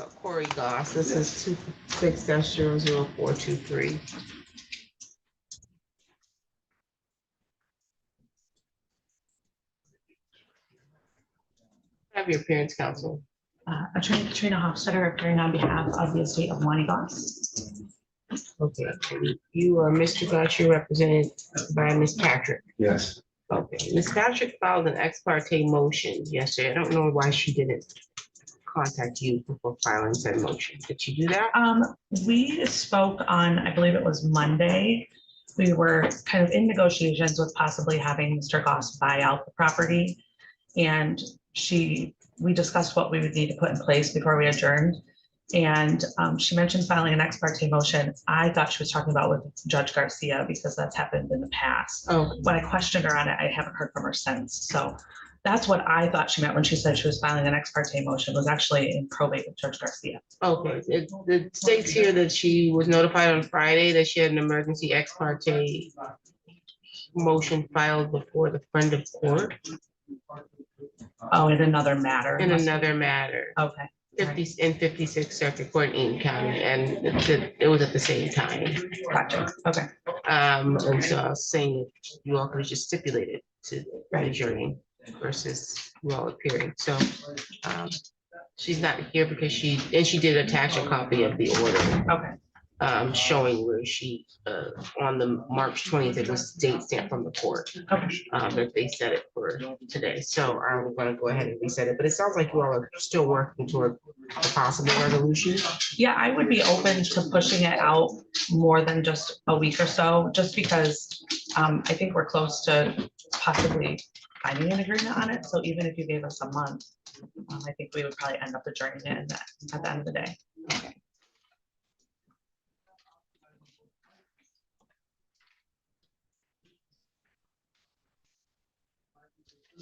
Corey Goss. This is 26-00423. Have your appearance, counsel. Attorney Katrina Hofstetter appearing on behalf of the estate of Lonnie Goss. Okay, you are Mr. Goss, you're represented by Ms. Patrick. Yes. Okay, Ms. Patrick filed an ex parte motion yesterday. I don't know why she didn't contact you before filing said motion. Did she do that? We spoke on, I believe it was Monday. We were kind of in negotiations with possibly having Mr. Goss buy out the property. And we discussed what we would need to put in place before we adjourned. And she mentioned filing an ex parte motion. I thought she was talking about with Judge Garcia because that's happened in the past. Oh, When I questioned her on it, I haven't heard from her since. So that's what I thought she meant when she said she was filing an ex parte motion, was actually in probate with Judge Garcia. okay. It states here that she was notified on Friday that she had an emergency ex parte motion filed before the friend of court Oh, in another matter. in another matter. Okay. 56th Circuit Court in Eaton County, and it was at the same time. Gotcha. Okay. And so I was saying that you all could have just stipulated to adjourning versus you all appearing. So she's not here because she did attach a copy of the order. Okay. Showing where she, on the March 20th, it was date stamped from the court. Okay. But they set it for today. So I'm gonna go ahead and reset it, but it sounds like you all are still working toward a possible resolution. Yeah, I would be open to pushing it out more than just a week or so, just because I think we're close to possibly finding an agreement on it. So even if you gave us a month, I think we would probably end up adjourning it at the end of the day. Okay.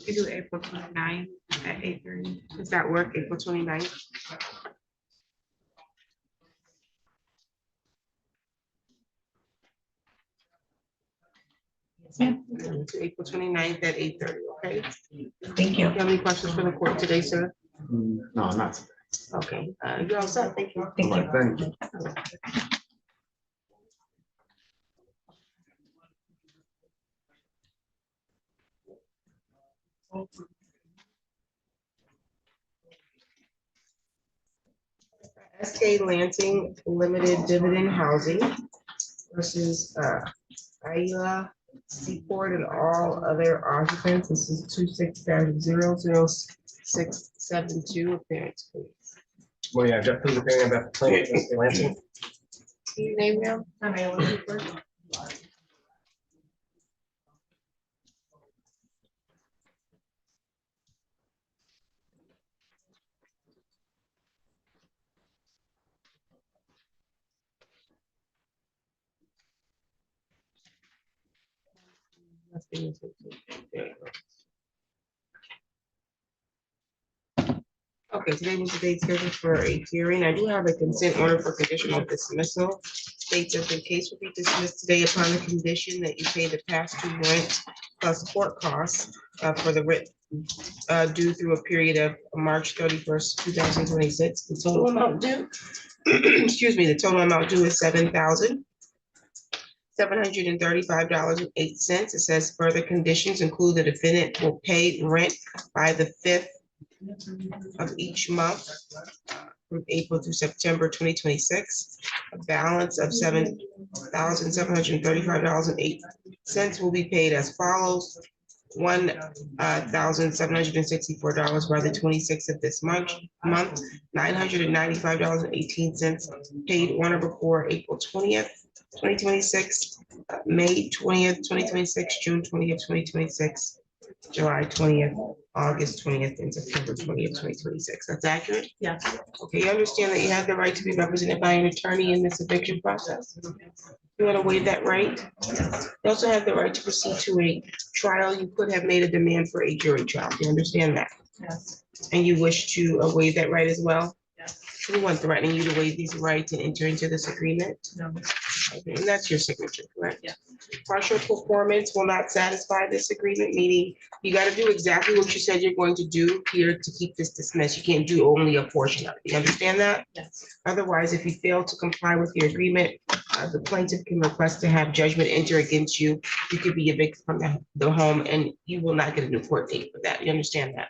We do April 29th at 8:30. Does that work, April 29th? Yes, ma'am. April 29th at 8:30, okay? Thank Do you. you have any questions for the court today, sir? No, not today. Okay, you're all set, thank you. Thank All you. right, thank you. SK Lansing Limited Dividend Housing versus Ayla Seaport and all other occupants. This is 26-00672. Appearance, please. Well, yeah, Jeff, please appearing on behalf of plaintiff, Mr. Lansing. Can you name them? I'm Ayla Seaport. Okay, today was the date scheduled for a hearing. I do have a consent order for conditional dismissal. States that the case will be dismissed today upon the condition that you pay the past due rent plus court costs for the rent due through a period of March 31st, 2026. The total amount due, excuse me, the total amount due is $7,735.08. It says further conditions include the defendant will pay rent by the 5th of each month from April through September 2026. A balance of $7,735.08 will be paid as follows. $1,764 by the 26th of this month, $995.18 paid on or before April 20th, 2026, May 20th, 2026, June 20th, 2026, July 20th, August 20th, and September 20th, 2026. That's accurate? Yes. Okay, you understand that you have the right to be represented by an attorney in this eviction process? You want to waive that right? You also have the right to proceed to a trial. You could have made a demand for a jury trial. Do you understand that? Yes. And you wish to waive that right as well? Yes. Anyone threatening you to waive these rights and enter into this agreement? No. Okay, and that's your signature, correct? Yeah. Partial performance will not satisfy this agreement, meaning you gotta do exactly what you said you're going to do here to keep this dismissed. You can't do only a portion of it. You understand that? Yes. Otherwise, if you fail to comply with the agreement, the plaintiff can request to have judgment enter against you. You could be evicted from the home and you will not get a new court date for that. You understand that?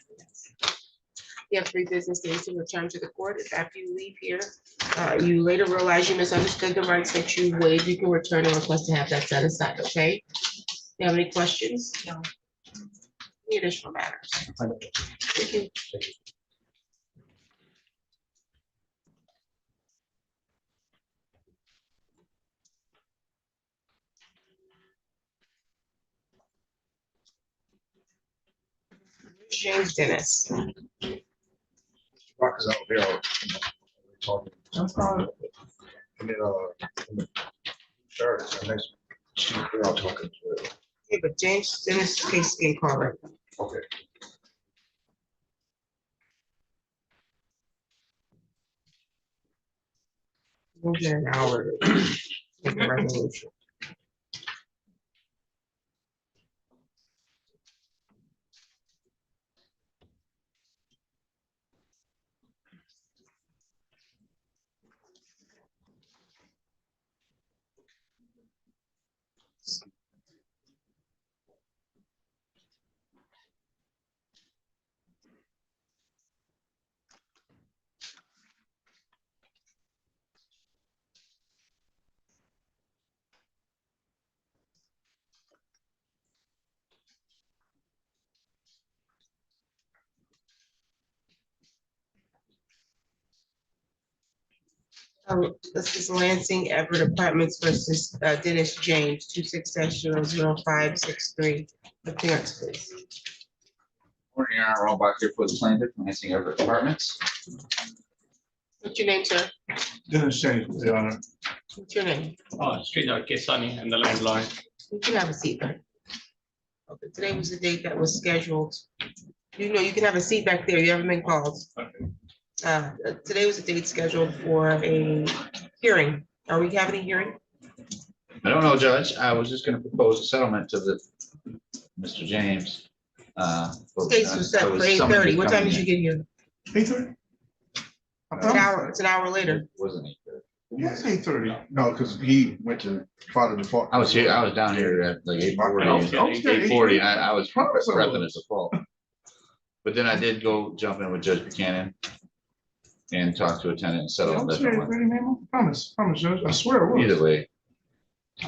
You have 3 business days to return to the court. If after you leave here, you later realize you misunderstood the rights that you waived, you can return and request to have that set aside, okay? You have any questions? No. Any additional matters? Thank you. James Dennis. Rock is out there. Talking. And then, sure, it's a nice, they're all talking. Okay, but James Dennis case is getting called right now. Okay. We'll get an hour. Make a resolution. This is Lansing Everett Apartments versus Dennis James, 26-00563. Appearance, please. Morning, Aaron Rollback here for the plaintiff, Lansing Everett Apartments. What's your name, sir? Dennis James, Your Honor. What's your name? Sridhar Kesani, I'm the landlord. You can have a seat there. Okay, today was the date that was scheduled. You know, you can have a seat back there. You haven't been called. Today was the date scheduled for a hearing. Are we having a hearing? I don't know, Judge. I was just gonna propose a settlement to the Mr. James. Case was set for 8:30. What time did you get here? 8:30? It's an hour later. It wasn't 8:30. Yes, 8:30. No, because he went to file the default. I was here, I was down here at like 8:40. Okay. 8:40. I was Promise I prepping was. as a fault. But then I did go jump in with Judge Buchanan and talk to a tenant and settle on that. Promise, Judge. I swear it was. Either way,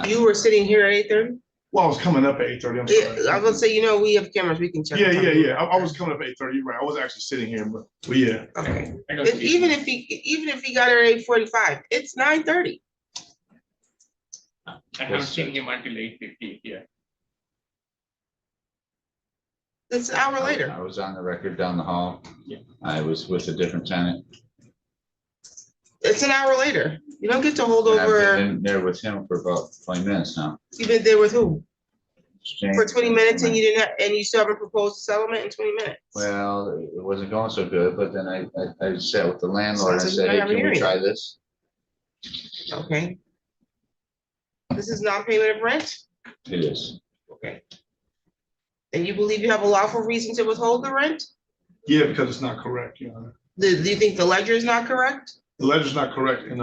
You were sitting here at 8:30? Well, I was coming up at 8:30. I'm Yeah, sorry. I was gonna say, you know, we have cameras, we can check. Yeah, the time. I was coming up at 8:30. You're right. I was actually sitting here, but yeah. Okay, I got three. even if he got here at 8:45, it's 9:30. I haven't seen him until 8:50 here. It's an hour later. I was on the record down the hall. Yeah. I was with a different tenant. It's an hour later. You don't get to hold And I've over. been in there with him for about 20 minutes now. You've been there with who? James- For 20 minutes and you didn't, and you still haven't proposed a settlement in 20 minutes? Well, it wasn't going so good, but then I sat with the landlord and I Sounds said, like hey, you have a can we hearing. try this? Okay. This is non-payment of rent? It is. Okay. And you believe you have a lawful reason to withhold the rent? Yeah, because it's not correct, Your Honor. Do you think the ledger is not correct? The ledger's not correct, and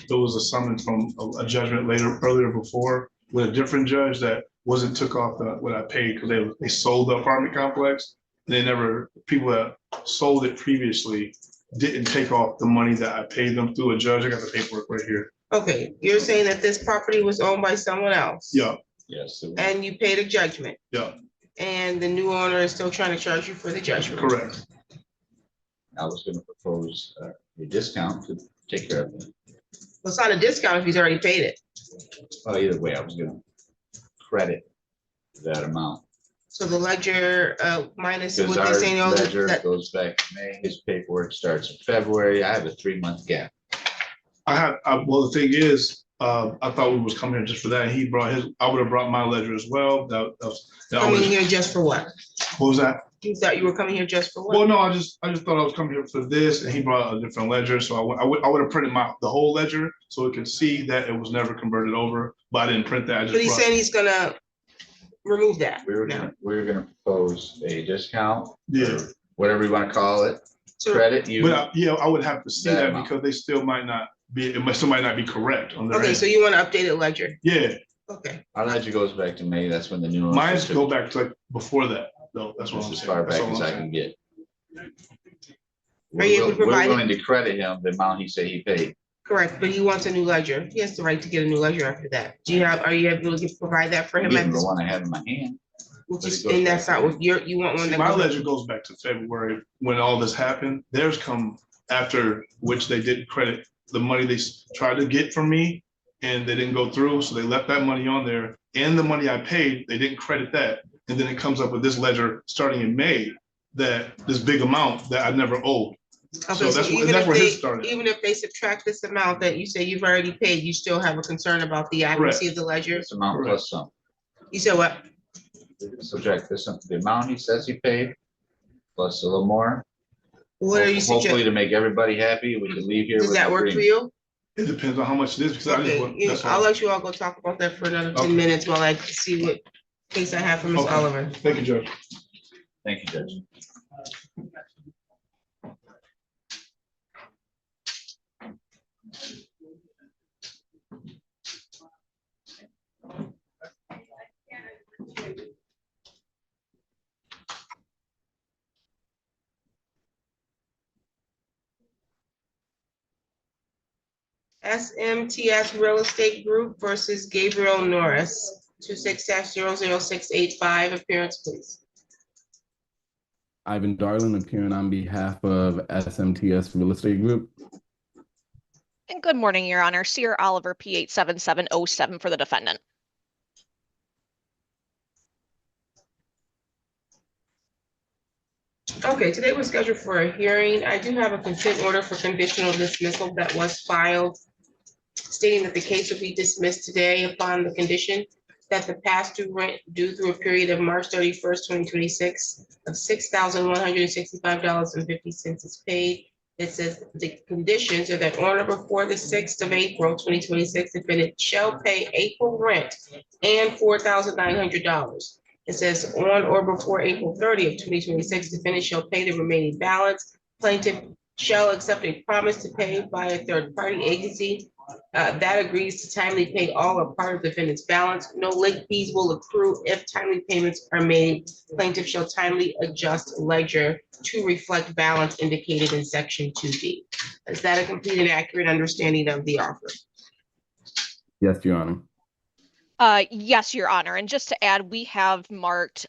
there was a summons from a judgment earlier before with a different judge that wasn't took off what I paid because they sold the apartment complex. They never, people that sold it previously didn't take off the money that I paid them through a judge. I got the paperwork right here. Okay, you're saying that this property was owned by someone else? Yeah, Yes. it was. And you paid a judgment? yeah, And the new owner is still trying to charge you for the judgment? correct. I was gonna propose a discount to take care of it. Well, it's not a discount if he's already paid it. Well, either way, I was gonna credit that amount. So the ledger minus Because what they're our saying, oh, ledger that, goes back to May, his paperwork starts in February. I have a 3-month gap. Well, the thing is, I thought we was coming here just for that. He brought his, I would have brought my ledger as well. That coming was here just for what? What was that? You thought you were coming here just for Well, what? no, I just thought I was coming here for this, and he brought a different ledger, so I would have printed the whole ledger, so it could see that it was never converted over, but I didn't print that, I But just he's brought. saying he's gonna remove that We were now. gonna propose a discount. Yeah. or Whatever you wanna call it, So, credit you. But I would have to see That that amount. because they still might not be, still might not be correct on their okay, end. so you want an updated ledger? Yeah, Okay, Our ledger goes back to May, that's when the new. mine's go back to like before that, though, that's what That's I'm as saying. far That's back all as I'm I saying. can get. Are you able to provide it? We're willing to credit him the amount he said he paid. correct, but he wants a new ledger. He has the right to get a new ledger after that. Are you able to provide that for I'm him giving at the this? one I have in my hand. Which but is, it goes and that's back not to what you want one See, that. my goes- ledger goes back to February when all this happened. Theirs come after which they didn't credit the money they tried to get from me and they didn't go through. So they left that money on there and the money I paid, they didn't credit that. And then it comes up with this ledger starting in May, that this big amount that I never owed. Okay, So so that's even where if his they, started. even if they subtract this amount that you say you've already paid, you still have a concern about the accuracy of the ledger? This amount plus some. You said what? Subject this, the amount he says he paid, plus a little more. What are you Hopefully suggesting? to make everybody happy, we can leave here Does with that an work for agreement. you? It depends on how much it is because I just Okay, want, that's I'll all. let you all go talk about that for another Okay. 10 minutes while I see what case I have for Ms. Okay. Oliver. Thank you, Judge. Thank you, Judge. SMTS Real Estate Group versus Gabriel Norris, 26-00685, appearance please. Ivan Darlin appearing on behalf of SMTS Real Estate Group. And good morning, Your Honor. Sear Oliver, P87707 for the defendant. Okay, today we're scheduled for a hearing. I do have a consent order for conditional dismissal that was filed stating that the case will be dismissed today upon the condition that the past due rent due through a period of March 31st, 2026 of $6,165.50 is paid. It says the conditions are that on or before the 6th of April, 2026, the defendant shall pay April rent and $4,900. It says on or before April 30th, 2026, the defendant shall pay the remaining balance. Plaintiff shall accept a promise to pay by a third-party agency that agrees to timely pay all or part of the defendant's balance. No late fees will accrue if timely payments are made. Plaintiff shall timely adjust ledger to reflect balance indicated in section 2D. Is that a complete and accurate understanding of the offer? Yes, Your Honor. Yes, Your Honor. And just to add, we have marked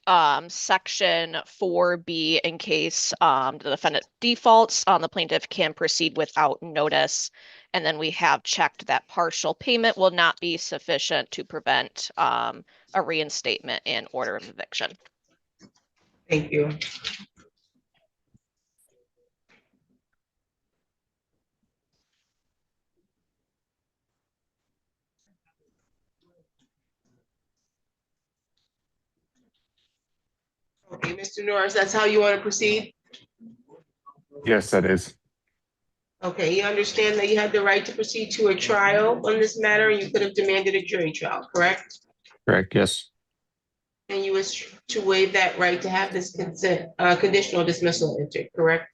section 4B in case the defendant defaults. The plaintiff can proceed without notice. And then we have checked that partial payment will not be sufficient to prevent a reinstatement and order of eviction. Thank you. Okay, Mr. Norris, that's how you want to proceed? Yes, that is. Okay, you understand that you had the right to proceed to a trial on this matter, and you could have demanded a jury trial, correct? Correct, yes. And you wish to waive that right to have this consent, conditional dismissal entered, correct?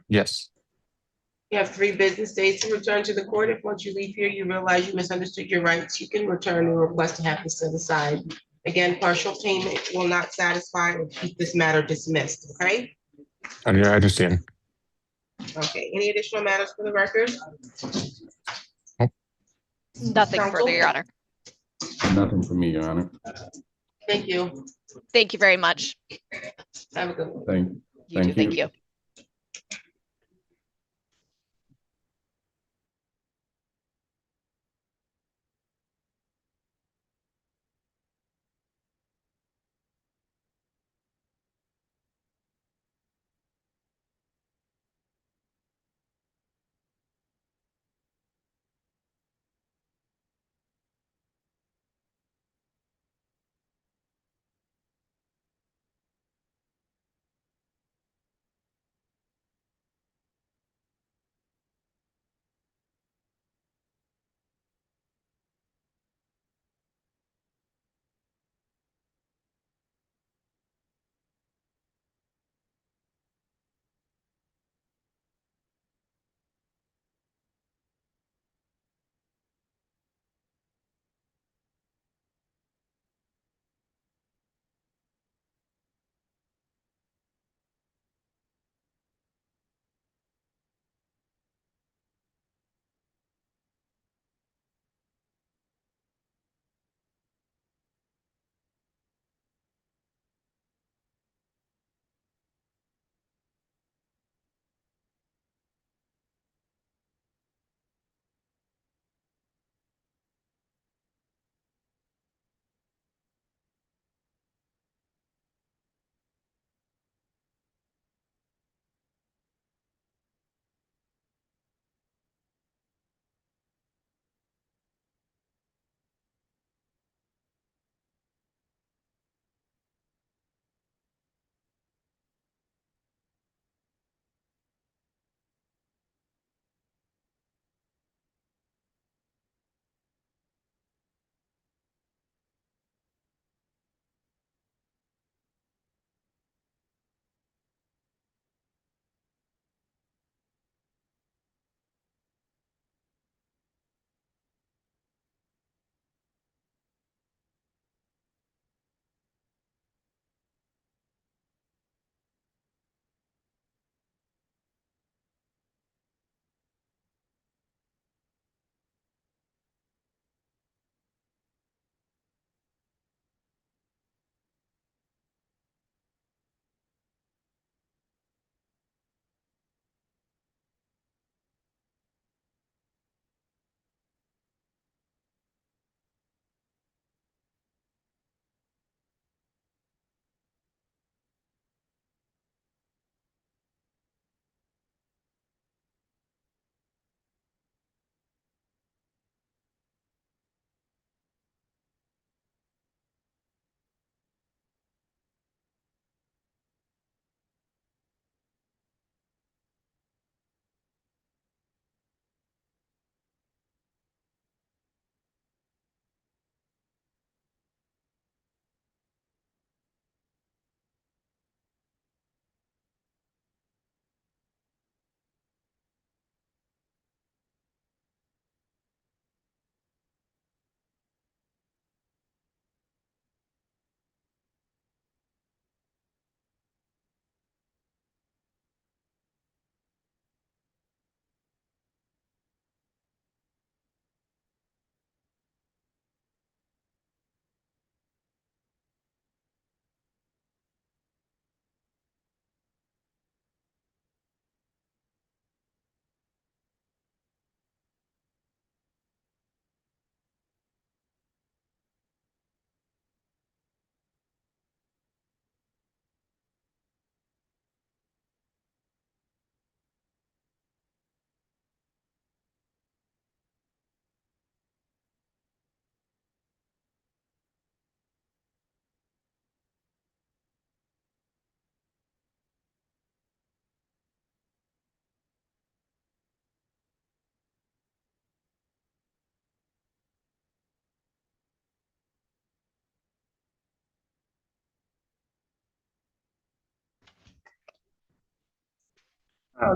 Yes. You have 3 business days to return to the court. If once you leave here, you realize you misunderstood your rights, you can return and request to have this set aside. Again, partial payment will not satisfy or keep this matter dismissed, okay? I understand. Okay, any additional matters for the record? Nothing further, Your Honor. Nothing for me, Your Honor. Thank you. Thank you very much. Have a good one. You too. Thank you.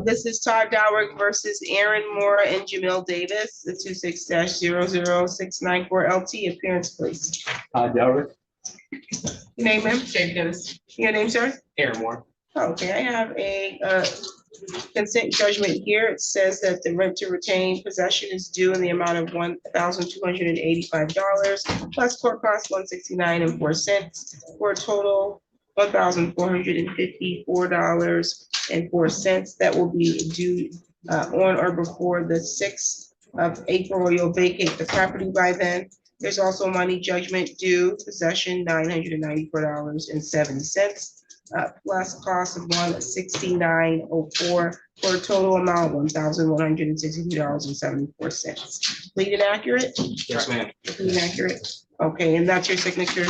This is Todd Dowrick versus Aaron Moore and Jamil Davis, the 26-00694 LT. Appearance, please. Delrick, Your name, ma'am? Same Dennis, Your name, sir? Aaron Moore. Okay, I have a consent judgment here. It says that the rent to retain possession is due in the amount of $1,285 plus court costs $169.04 for a total $1,454.04. That will be due on or before the 6th of April. You'll vacate the property by then. There's also money judgment due, possession $994.70. Plus cost of $169.04 for a total amount $1,162.74. Lead inaccurate? yes, ma'am. Lead inaccurate. Okay, and that's your signature.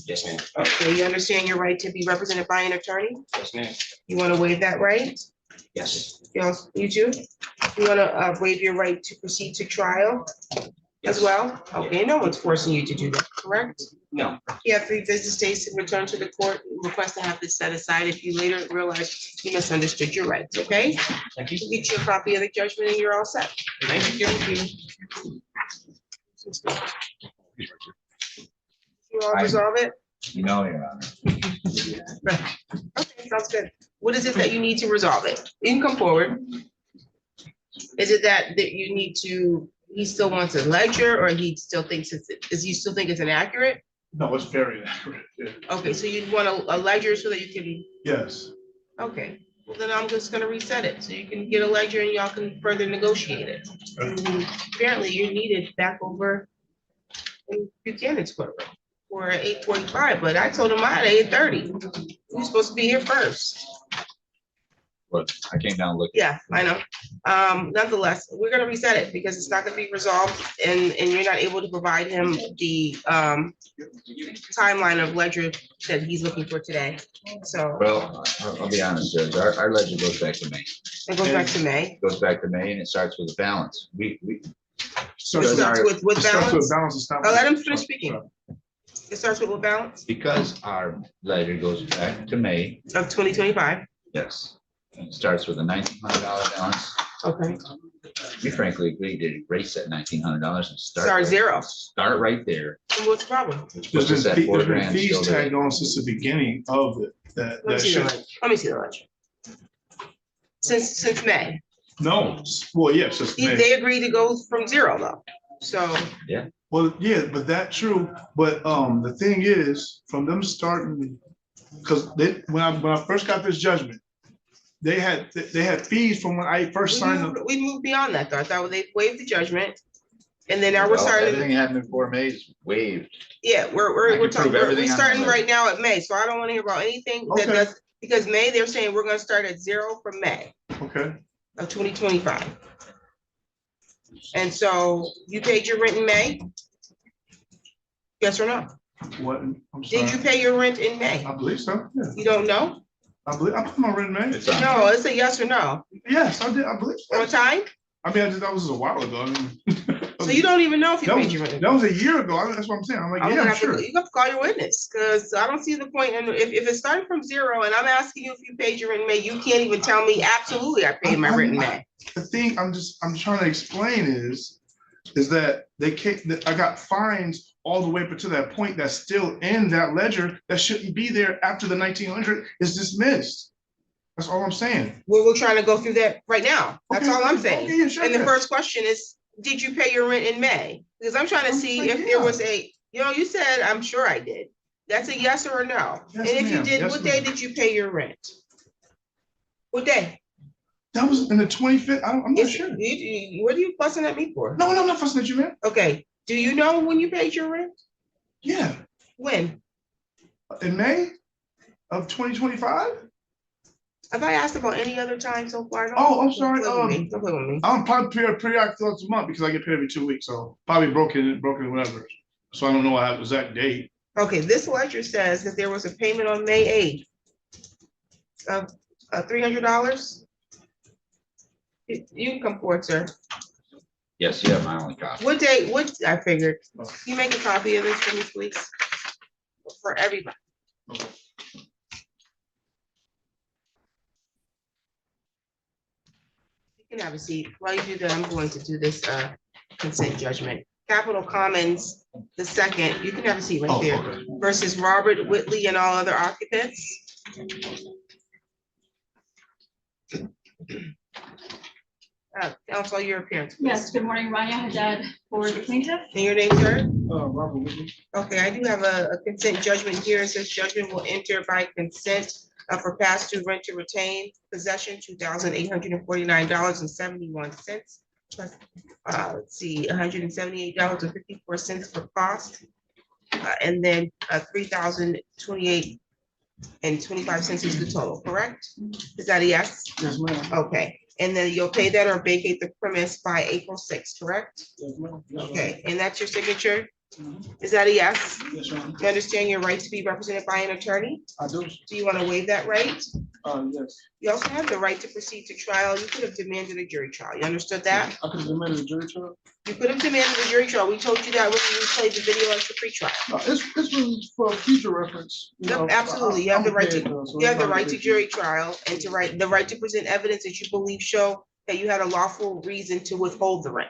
Yes, ma'am. Okay, you understand your right to be represented by an attorney? Yes, ma'am. You want to waive that right? Yes. You too? You want to waive your right to proceed to trial as well? Okay, no one's forcing you to do that, correct? No. You have 3 business days to return to the court. Request to have this set aside if you later realize you misunderstood your rights, okay? Thank you. We'll get you a copy of the judgment and you're all set. Thank you. You all resolve it? You know, Your Honor. Okay, sounds good. What is it that you need to resolve it? You can come forward. Is it that you need to, he still wants a ledger or he still thinks does he still think it's inaccurate? No, it's very accurate. Yeah. Okay, so you'd want a ledger so that you can, Yes. okay. Well, then I'm just gonna reset it, so you can get a ledger and y'all can further negotiate it. Apparently, you're needed back over in Buchanan's courtroom for 8:45, but I told him I had 8:30. You're supposed to be here first. But I came down looking. Yeah, I know. Nonetheless, we're gonna reset it because it's not gonna be resolved and you're not able to provide him the timeline of ledger that he's looking for today. So Well, I'll be honest, Judge, our ledger goes back to May. it goes back to May. Goes back to May and it starts with a balance. We, So It starts with it starts with balance. balance and stop. Oh, let him finish speaking. It starts with what balance because our ledger goes back to May, of 2025. yes. And it starts with a $1,900 balance. Okay. We frankly agreed to erase that $1,900 and Start start zero. Start right there. And what's the problem? Which There's puts us at been $4 there's been grand fees still there. tagged on since the beginning of it. Let me That see the should, ledger. Let me see the ledger. Since May, no, well, yes, it's May. they agreed to go from zero though. So Well, yeah, but that's true. But the thing is, from them starting, because when I first got this judgment, they had fees from when I first signed them. we moved beyond that though. I thought they waived the judgment. And then now we're Well, starting, everything happened before May is waived. yeah, I we're can talking, prove everything we're on starting that right now at May. So I don't want to hear about anything that Okay. does, because May, they're saying we're gonna start at zero from May Okay, of 2025. And so you paid your rent in May? Yes or no? what, I'm Did you sorry. pay your rent in May? I believe so, yeah. You don't know? I put my rent in May. It's on. No, it's a yes or no. Yes, I did, I believe On so. time? I mean, that was a while ago. I mean. So you don't even know if you That paid was, your rent. that was a year ago. That's what I'm saying. I'm like, I'm yeah, gonna I'm have to, sure. you have to call your witness, because I don't see the point, and if it started from zero, and I'm asking you if you paid your rent in May, you can't even tell me, absolutely, I paid my rent in May. The thing I'm trying to explain is that that I got fines all the way up to that point that's still in that ledger that shouldn't be there after the 1900 is dismissed. That's all I'm saying. We're trying to go through that right now, that's Okay, all I'm okay, saying. yeah, sure, And the yeah. first question is, did you pay your rent in May? Because I'm trying to see if there was you said, I'm sure I did. That's a yes or a no. Yes, And if you ma'am. did, Yes, what day ma'am. did you pay your rent? What day? That was in the 25th. I'm not Is- sure. What are you fussing at me for? No, I'm not fussing at you, man. Okay, do you know when you paid your rent? Yeah, When? in May of 2025. Have I asked about any other time so far? Don't- Oh, I'm sorry, Don't play with me. Don't play with me. I'm probably periodic throughout the month because I get paid every 2 weeks, so probably broken, whatever. So I don't know what I have exact date. Okay, this ledger says that there was a payment on May 8th of $300. You can come forward, sir. Yes, you have my only copy. What day, I figured. You make a copy of this for me, please? For everybody. You can have a seat. While you do that, I'm going to do this consent judgment. Capital Commons, the second, you can have a seat right Oh, there, okay. versus Robert Whitley and all other occupants. Counsel, your appearance. please. Yes, good morning, Rania Haddad for the plaintiff. And your name, sir? Robert Whitley. Okay, I do have a consent judgment here. It says judgment will enter by consent for past due rent to retain possession, $2,849.71. Plus, let's see, $178.54 for cost. And then $3,028.25 is the total, correct? Is that a yes? Yes, ma'am. Okay, and then you'll pay that or vacate the premise by April 6th, correct? Yes, ma'am. Okay, and that's your signature? Is that a yes? Yes, ma'am. You understand your right to be represented by an attorney? I do. Do you want to waive that right? Yes. You also have the right to proceed to trial. You could have demanded a jury trial. You understood that? I could have demanded a jury trial. You could have demanded a jury trial. We told you that when we played the video as the pre-trial. It's really for future reference. Yep, absolutely. You have the right to, you have the right to jury trial and the right to present evidence that you believe show that you had a lawful reason to withhold the rent.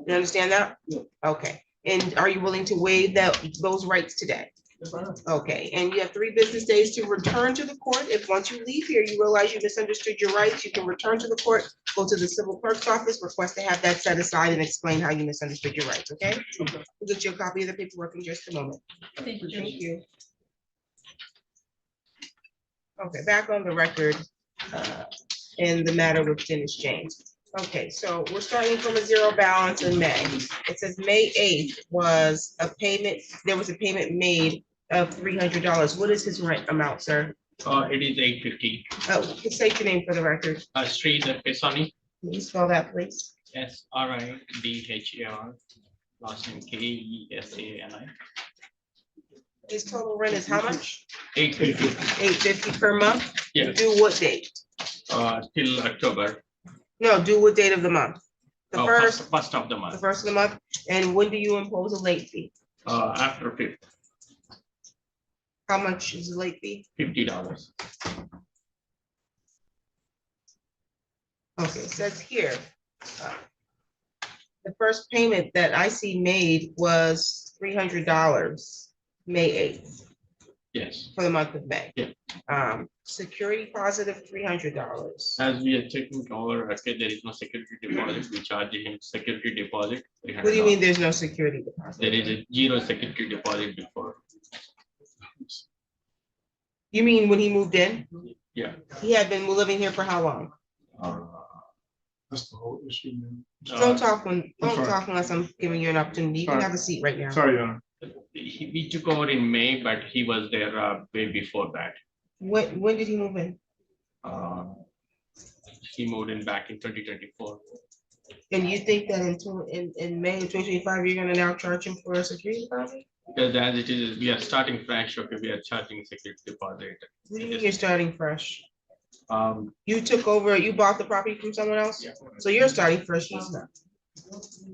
You understand that? Yeah. Okay, and are you willing to waive those rights today? Yes, I am. Okay, and you have 3 business days to return to the court. If once you leave here, you realize you misunderstood your rights, you can return to the court, go to the civil clerk's office, request to have that set aside and explain how you misunderstood your rights, okay? Okay. We'll get you a copy of the paperwork in just a moment. Thank you. Thank you. Okay, back on the record in the matter with Dennis James. Okay, so we're starting from a 0 balance in May. It says May 8th was a payment, there was a payment made of $300. What is his rent amount, sir? It is 850. State your name for the record. Sri Pesani, Can you spell that, please? SRIDHAR, last name KESANI. His total rent is how much? 850. $850 per month? Yeah. Due what date? Till October. No, due what date of the month? The first First of the the month, first of the month? And when do you impose a late fee? after 5th, How much is the late fee? $50. Okay, it says here. The first payment that I see made was $300, May 8th, Yes, for the month of May. Yeah. Security deposit of $300. as we are checking over, okay, there is no security deposit, we charge him security deposit. What do you mean there's no security deposit? There is a 0 security deposit before, You mean when he moved in? yeah. He had been living here for how long? That's the whole issue, man. Don't talk when, don't sorry. talk unless I'm giving you an opportunity. You can Sorry. have a seat right now. Sorry, Your Honor. We took over in May, but he was there way before that. When did he move in? He moved in back in 2024. And you think that in May of 2025, you're gonna now charge him for a security deposit? Because as it is, we are starting fresh, okay, we are charging security deposit. What do you mean you're starting fresh? Um, You took over, you bought the property from someone else? Yeah. So you're starting fresh, he's not.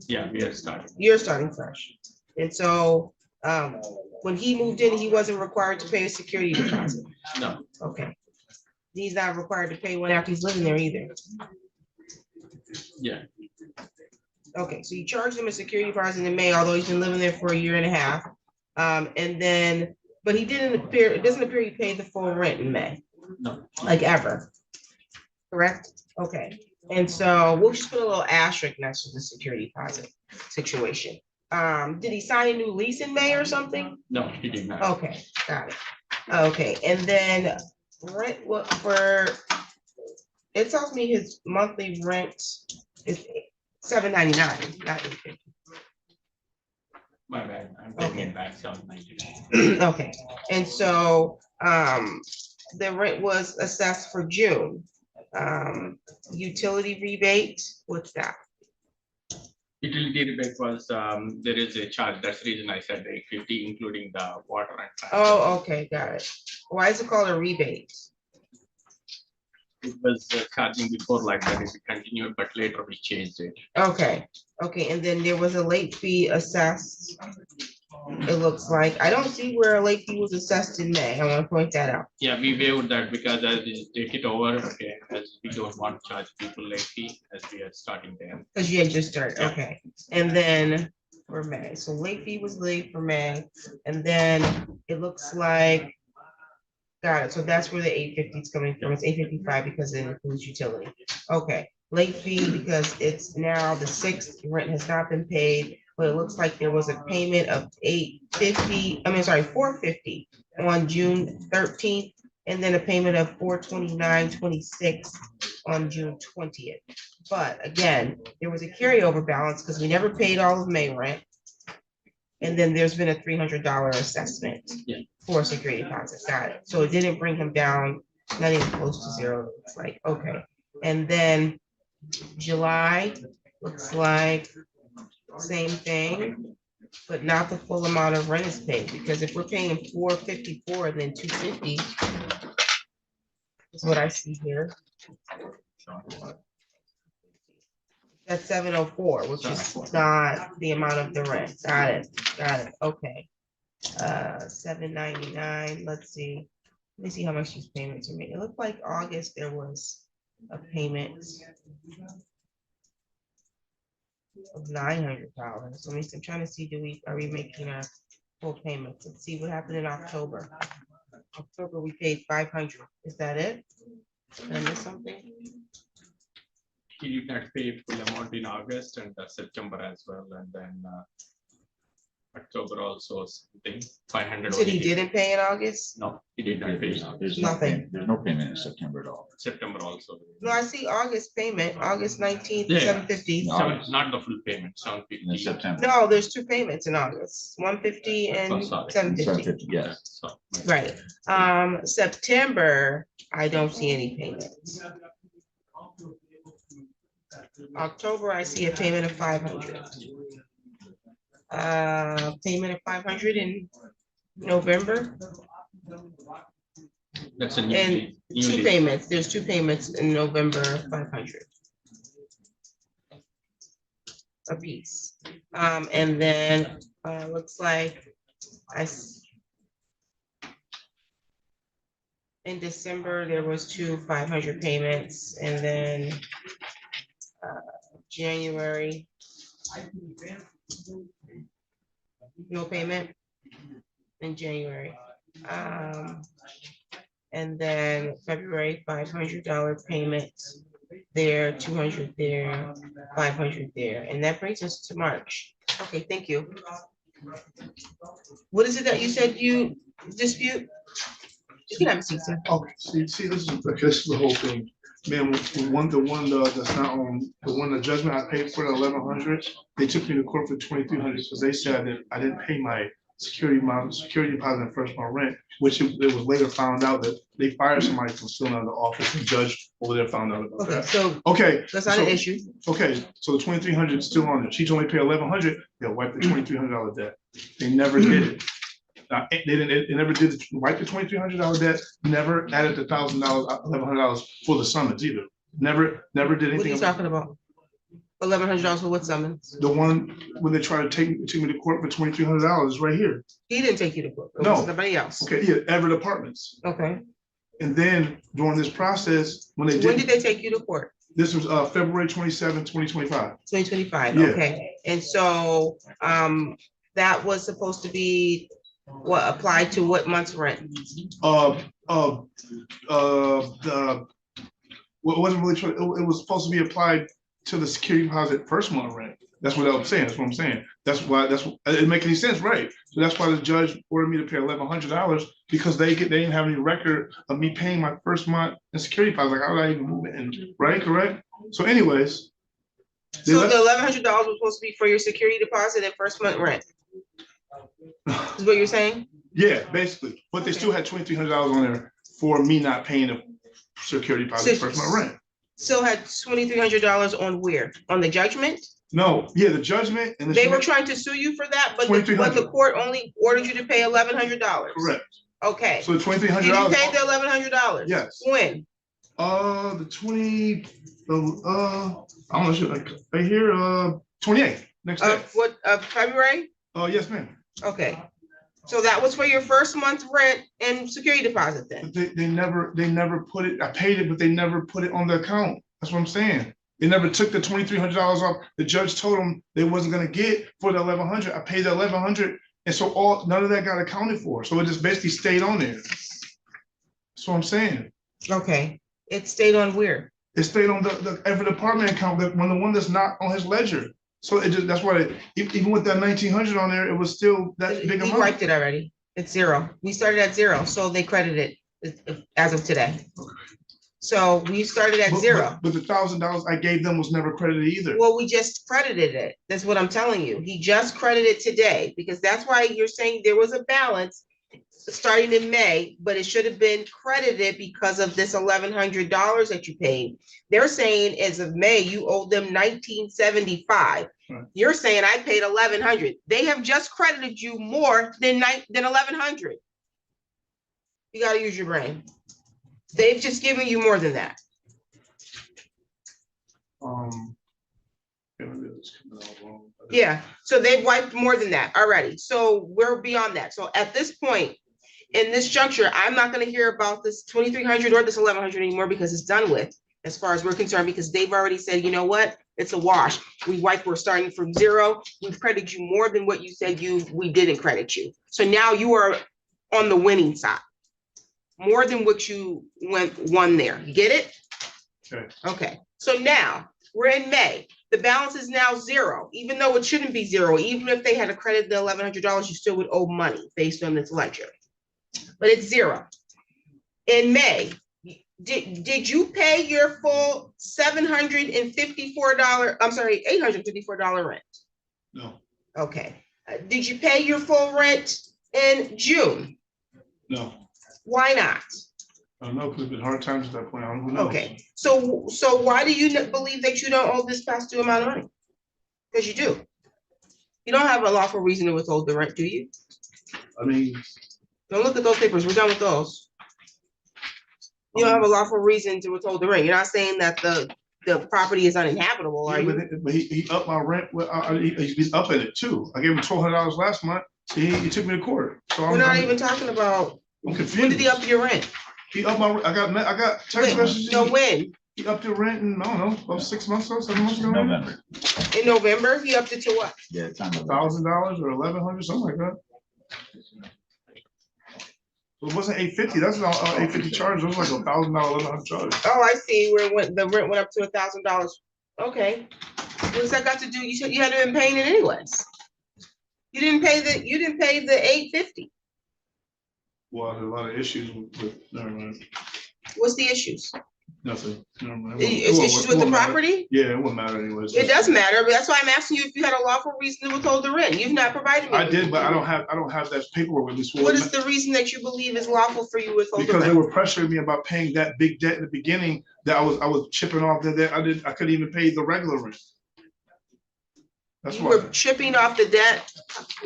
yeah, we are starting. You're starting fresh. And so, when he moved in, he wasn't required to pay a security deposit. No, Okay. He's not required to pay one after he's living there either. yeah, Okay, so you charged him a security deposit in May, although he's been living there for a year and a half. And then, but he didn't appear, it doesn't appear he paid the full rent in May, no, like ever. Correct? Okay, and so we'll just put a little asterisk next to the security deposit situation. Did he sign a new lease in May or something? no, he did not. Okay, got it. Okay, and then rent, what for, it tells me his monthly rent is $7.99, not $8.50. My bad, I'm Okay. taking it back 799. Okay, and so, the rent was assessed for June. Utility rebate, what's that? Utility rebate was, there is a charge, that's the reason I said 850, including the water and. Oh, okay, got it. Why is it called a rebate? It was charging before like that, it continued, but later we changed it. Okay, and then there was a late fee assessed It looks like, I don't see where a late fee was assessed in May. I want to point that out. Yeah, we waived that because as we take it over, okay, as we don't want to charge people late fee as we are starting there. Because you had just started, okay. And then for May, so late fee was late for May, and then it looks like, got it, so that's where the 850 is coming from. It's 855 because it includes utility. Okay, late fee because it's now the 6th, rent has not been paid, but it looks like there was a payment of 850, I mean, sorry, 450 on June 13th, and then a payment of 429.26 on June 20th. But again, there was a carryover balance because we never paid all of May rent. And then there's been a $300 assessment for security deposit. Got it. So it didn't bring him down, not even close to zero. It's like, okay. And then July looks like same thing, but not the full amount of rent is paid, because if we're paying 454 and then 250 is what I see here. That's 704, which is not the amount of the rent. Got it, okay. 799, let's see. Let me see how much these payments are made. It looked like August there was a payment of $900. Let me see, I'm trying to see, are we making our full payments? Let's see what happened in October. October, we paid 500. Is that it? Did I miss something? He did not pay full amount in August and September as well, and then October also something 500. Said he didn't pay in August? No, he did not pay in August. There's no Nothing. payment, there's no payment in September at all. September also. No, I see August payment, August 19th, Yeah. 750. No. Not the full payment, In 750. September. No, there's two payments in August, 150 and Oh, sorry. 750. Yes. So, Right. September, I don't see any payments. October, I see a payment of 500. Payment of 500 in November, that's a and new two lease. payments. There's two payments in November, 500 a piece. And then looks like in December, there was two 500 payments, and then January, no payment in January. And then February, $500 payment there, 200 there, 500 there, and that brings us to March. Okay, thank you. What is it that you said you dispute? You can have a seat, sir. Okay, see, this is the whole thing. Man, the one that's not on, the judgment I paid for the 1,100, they took me to court for 2,300 because they said that I didn't pay my security deposit and first month rent, which it was later found out that they fired somebody from still out of the office. The judge over there found out about Okay, that. so Okay. that's not an issue. Okay, so the 2,300 is still on there. She told me to pay 1,100, they'll wipe the $2,300 debt. They never did it. They never did wipe the $2,300 debt, never added the $1,000, $1,100 for the summons either. Never did What are anything. you talking about? $1,100 for what summons? The one when they try to take me to court for $2,300 is right here. He didn't take you to court. It No. was somebody else. Okay, yeah, Everett Apartments. Okay. And then during this process, when When did they take you to court? this was February 27, 2025. 2025, Yeah. okay. And so that was supposed to be what applied to what month's rent? What wasn't really, it was supposed to be applied to the security deposit first month rent. That's what I'm saying. That's what I'm saying. That's why it didn't make any sense, right? So that's why the judge ordered me to pay $1,100 because they didn't have any record of me paying my first month in security deposit. Like, how did I even move in? Right? Correct? So anyways. So the $1,100 was supposed to be for your security deposit and first month rent? Is what you're saying? Yeah, basically. But they still had $2,300 on there for me not paying the security deposit first month rent. Still had $2,300 on where? On the judgment? No, yeah, the judgment and They were trying to sue you for that, but the court only ordered you to pay $1,100. Correct. Okay. So the $2,300. Did you pay the $1,100? Yes. When? The 20, I'm not sure, like, right here, 28th, next day. Of February? Oh, yes, ma'am. Okay, so that was for your first month rent and security deposit then? But they never put it, I paid it, but they never put it on the account. That's what I'm saying. They never took the $2,300 off. The judge told them they wasn't gonna get for the 1,100. I paid the 1,100. And so none of that got accounted for. So it just basically stayed on there. That's what I'm saying. Okay, it stayed on where? It stayed on the every department account, the one that's not on his ledger. So it just, that's why, even with that 1,900 on there, it was still that big We amount. wiped it already. It's zero. We started at zero, so they credited it as of today. So we started at zero. But the $1,000 I gave them was never credited either. Well, we just credited it. That's what I'm telling you. He just credited today, because that's why you're saying there was a balance starting in May, but it should have been credited because of this $1,100 that you paid. They're saying as of May, you owed them $1,975. Right. You're saying I paid $1,100. They have just credited you more than $1,100. You gotta use your brain. They've just given you more than that. Yeah, so they've wiped more than that already. So we're beyond that. So at this point, in this juncture, I'm not gonna hear about this 2,300 or this 1,100 anymore, because it's done with, as far as we're concerned, because they've already said, you know what? It's a wash. We're starting from zero. We've credited you more than what you said we didn't credit you. So now you are on the winning side. More than what you won there. You get it? Okay. Okay, so now we're in May. The balance is now zero, even though it shouldn't be zero. Even if they had accredited the $1,100, you still would owe money based on this ledger. But it's zero. In May, did you pay your full $754, I'm sorry, $854 rent? No. Okay. Did you pay your full rent in June? No. Why not? I don't know, because it's been hard times at that point. I don't know. Okay, so why do you believe that you don't owe this past due amount of money? Because you do. You don't have a lawful reason to withhold the rent, do you? I mean, Don't look at those papers. We're done with those. You don't have a lawful reason to withhold the rent. You're not saying that the property is uninhabitable, are yeah, you? but he upped my rent. He's upping it too. I gave him $1,200 last month. He took me to court. So We're not even talking about, I'm when confused. did he up your rent? He upped my, I got text When? messages. No, when? He upped the rent in, I don't know, about 6 months ago, 7 months ago. November. In November, he upped it to what? Yeah, it's on the. $1,000 or 1,100, something like that. It wasn't 850. That's not 850 charge. It was like $1,000, 1,100 charge. Oh, I see where the rent went up to $1,000. Okay. What's that got to do? You said you hadn't been paying it anyways. You didn't pay the $850. Well, I had a lot of issues with never mind. What's the issues? Nothing. Never mind. It's issues with the property? Yeah, it wouldn't matter anyways. It does matter, but that's why I'm asking you if you had a lawful reason to withhold the rent. You've not provided me. I did, but I don't have that paperwork with me. What is the reason that you believe is lawful for you to withhold the Because they rent? were pressuring me about paying that big debt in the beginning that I was chipping off the debt. I couldn't even pay the regular rent. That's You why. were chipping off the debt.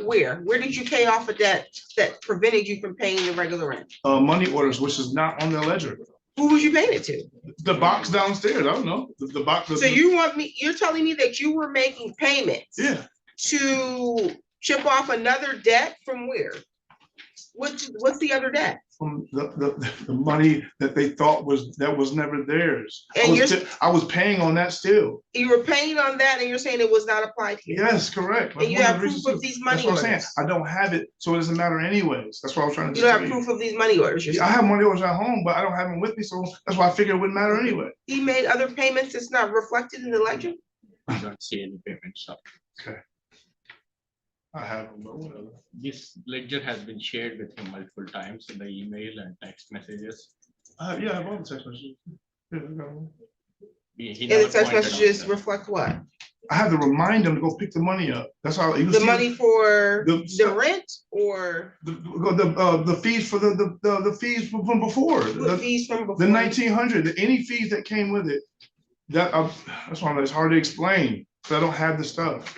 Where? Where did you pay off a debt that prevented you from paying the regular rent? Money orders, which is not on the ledger. Who was you paying it to? The box downstairs, I don't know, the box. So you're telling me that you were making payments? Yeah, To chip off another debt from where? What's the other debt? from the money that they thought was never theirs. And I was paying on that still. You were paying on that and you're saying it was not applied here? Yes, correct. And you have proof of these money That's what I'm saying. orders? I don't have it, so it doesn't matter anyways. That's what I was trying to You tell don't have proof of these money orders? Yeah, I have money orders at home, but I don't have them with me, so that's why I figured it wouldn't matter anyway. He made other payments that's not reflected in the ledger? I don't see any payments up. Okay. I have them, but whatever. This ledger has been shared with him multiple times in the email and text messages. Yeah, I have all the text messages. Yeah, I got them. He And the never text pointed out messages that. reflect what? I have to remind them to go pick the money up. That's how. The money for the rent or the fees for the fees from before. what fees from before? The 1,900, any fees that came with it. That's why it's hard to explain. Because I don't have the stuff.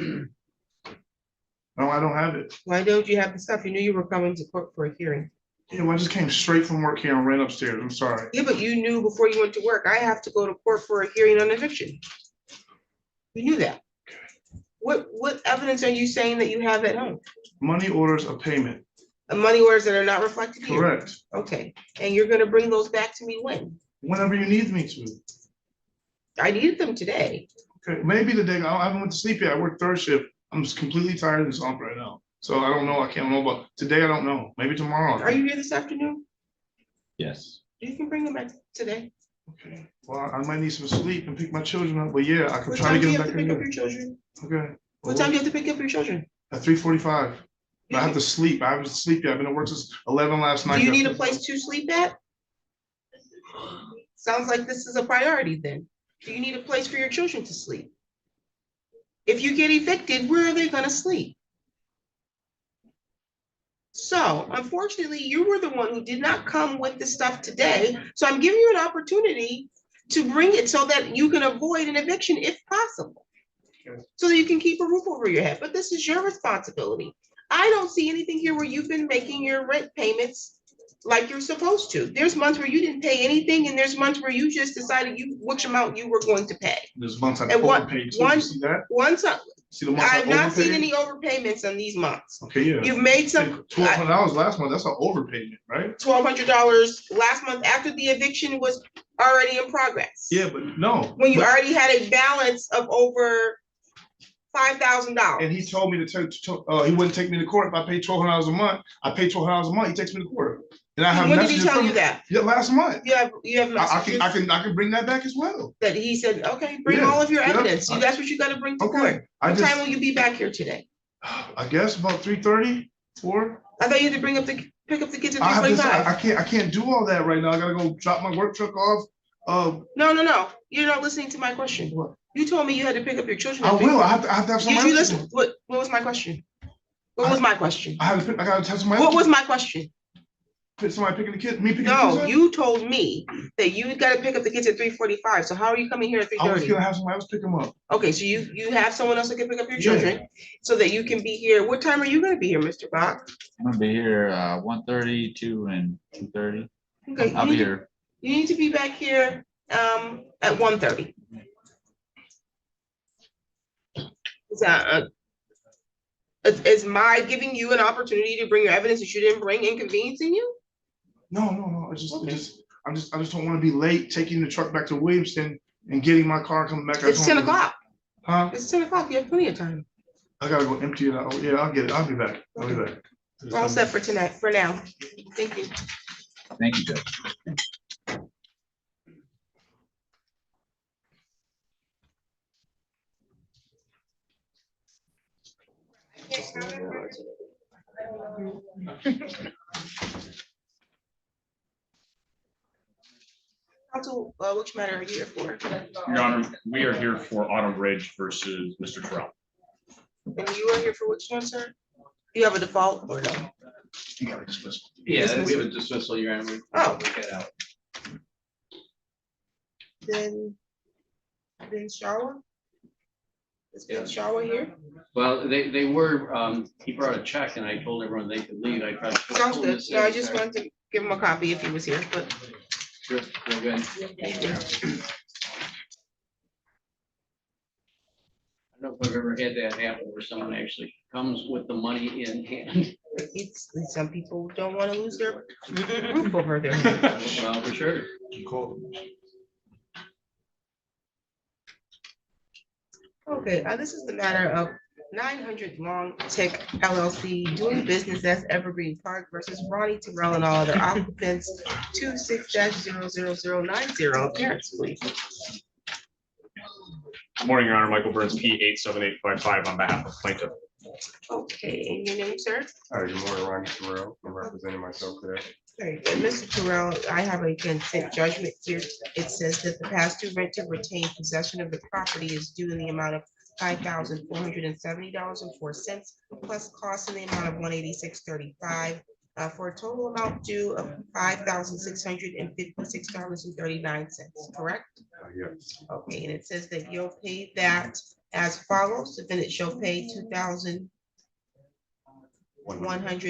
No, I don't have it. Why don't you have the stuff? You knew you were coming to court for a hearing. Yeah, well, I just came straight from work here and ran upstairs. I'm sorry. Yeah, but you knew before you went to work, I have to go to court for a hearing on eviction. You knew that. What evidence are you saying that you have at home? money orders of payment. Money orders that are not reflected here? Correct. Okay, and you're gonna bring those back to me when? Whenever you need me to. I needed them today. Okay, maybe the day, I haven't went to sleep yet. I work third shift. I'm just completely tired and slumped right now. So I don't know. I can't know, but today I don't know. Maybe tomorrow. Are you here this afternoon? Yes. You can bring them back today. Okay. Well, I might need some sleep and pick my children up, but yeah, I can What try to time do get you them have back to pick up in. your children? Okay. What time do you have to pick up your children? At 3:45. I have to sleep. I haven't sleep yet. I've been at work since 11 last night. Do you need a place to sleep at? Sounds like this is a priority then. Do you need a place for your children to sleep? If you get evicted, where are they gonna sleep? So unfortunately, you were the one who did not come with the stuff today. So I'm giving you an opportunity to bring it so that you can avoid an eviction if possible. So that you can keep a roof over your head, but this is your responsibility. I don't see anything here where you've been making your rent payments like you're supposed to. There's months where you didn't pay anything, and there's months where you just decided which amount you were going to pay. There's months I And what- overpaid too. You see that? Once, See the months I I've not seen overpaid? any overpayments on these months. Okay, yeah. You've made some $1,200 last month. That's an overpayment, right? $1,200 last month after the eviction was already in progress. Yeah, but no. When you already had a balance of over $5,000. And he told me he wouldn't take me to court if I paid $1,200 a month. I pay $1,200 a month. He takes me to court. And I have When did he messages tell from you him. that? Yeah, last month. You have messages I can bring that back as well. that he said, okay, bring Yeah, all of your yeah. evidence. See, that's what you gotta bring to Okay. court. I What just, time will you be back here today? I guess about 3:30, 4. I thought you had to pick up the kids at I have this, 3:45. I can't do all that right now. I gotta go drop my work truck off. No, you're not listening to my question. What? You told me you had to pick up your children. I at will. 3:45. I have to have Did somebody. you listen? What was my question? What was my question? I gotta have somebody. What was my question? Somebody picking the kids, me picking the kids No, up? you told me that you gotta pick up the kids at 3:45. So how are you coming here at I was 3:30? gonna have somebody else pick them up. Okay, so you have someone else that can pick up your Yeah. children so that you can be here. What time are you gonna be here, Mr. Bach? I'm gonna be here 1:30, 2 and 2:30. Okay, I'll be here. you need to be back here at 1:30. Is my giving you an opportunity to bring your evidence that you didn't bring inconveniencing you? No. Okay. I just don't want to be late taking the truck back to Williamston and getting my car coming back. It's 10 o'clock. Huh? It's 10 o'clock. You have plenty of time. I gotta go empty it out. Oh, yeah, I'll get it. I'll be back. I'll be back. We're all set for tonight, for now. Thank you. Thank you, Judge. Council, which matter are you here for? Your Honor, we are here for Autumn Ridge versus Mr. Terrell. And you are here for which one, sir? Do you have a default or no? Yeah, we have a dismissal, Your Honor. Oh. Get out. Then Shawa? Is Ben Shawa here? Well, they were, he brought a check and I told everyone they could leave. I tried to. Sounds good. No, I just wanted to give him a copy if he was here, but. Sure, we're good. Thank you. I don't know if I've ever had that happen where someone actually comes with the money in hand. It's, some people don't want to lose their roof over their head. Well, for sure. Okay, this is the matter of 900 Long Tech LLC doing business as Evergreen Park versus Ronnie Terrell and all other occupants 26-00090. Appearance, please. Good morning, Your Honor. Michael Burns, P87855 on behalf of plaintiff. Okay, and your name, sir? Hi, good morning, Ronnie Terrell. I'm representing myself today. Very good. Mr. Terrell, I have a consent judgment here. It says that the past due renter retained possession of the property is due in the amount of $5,470.04 plus costs in the amount of $186.35 for a total amount due of $5,656.39, correct? Yes. Okay, and it says that you'll pay that as follows. Defendant shall pay $2,100.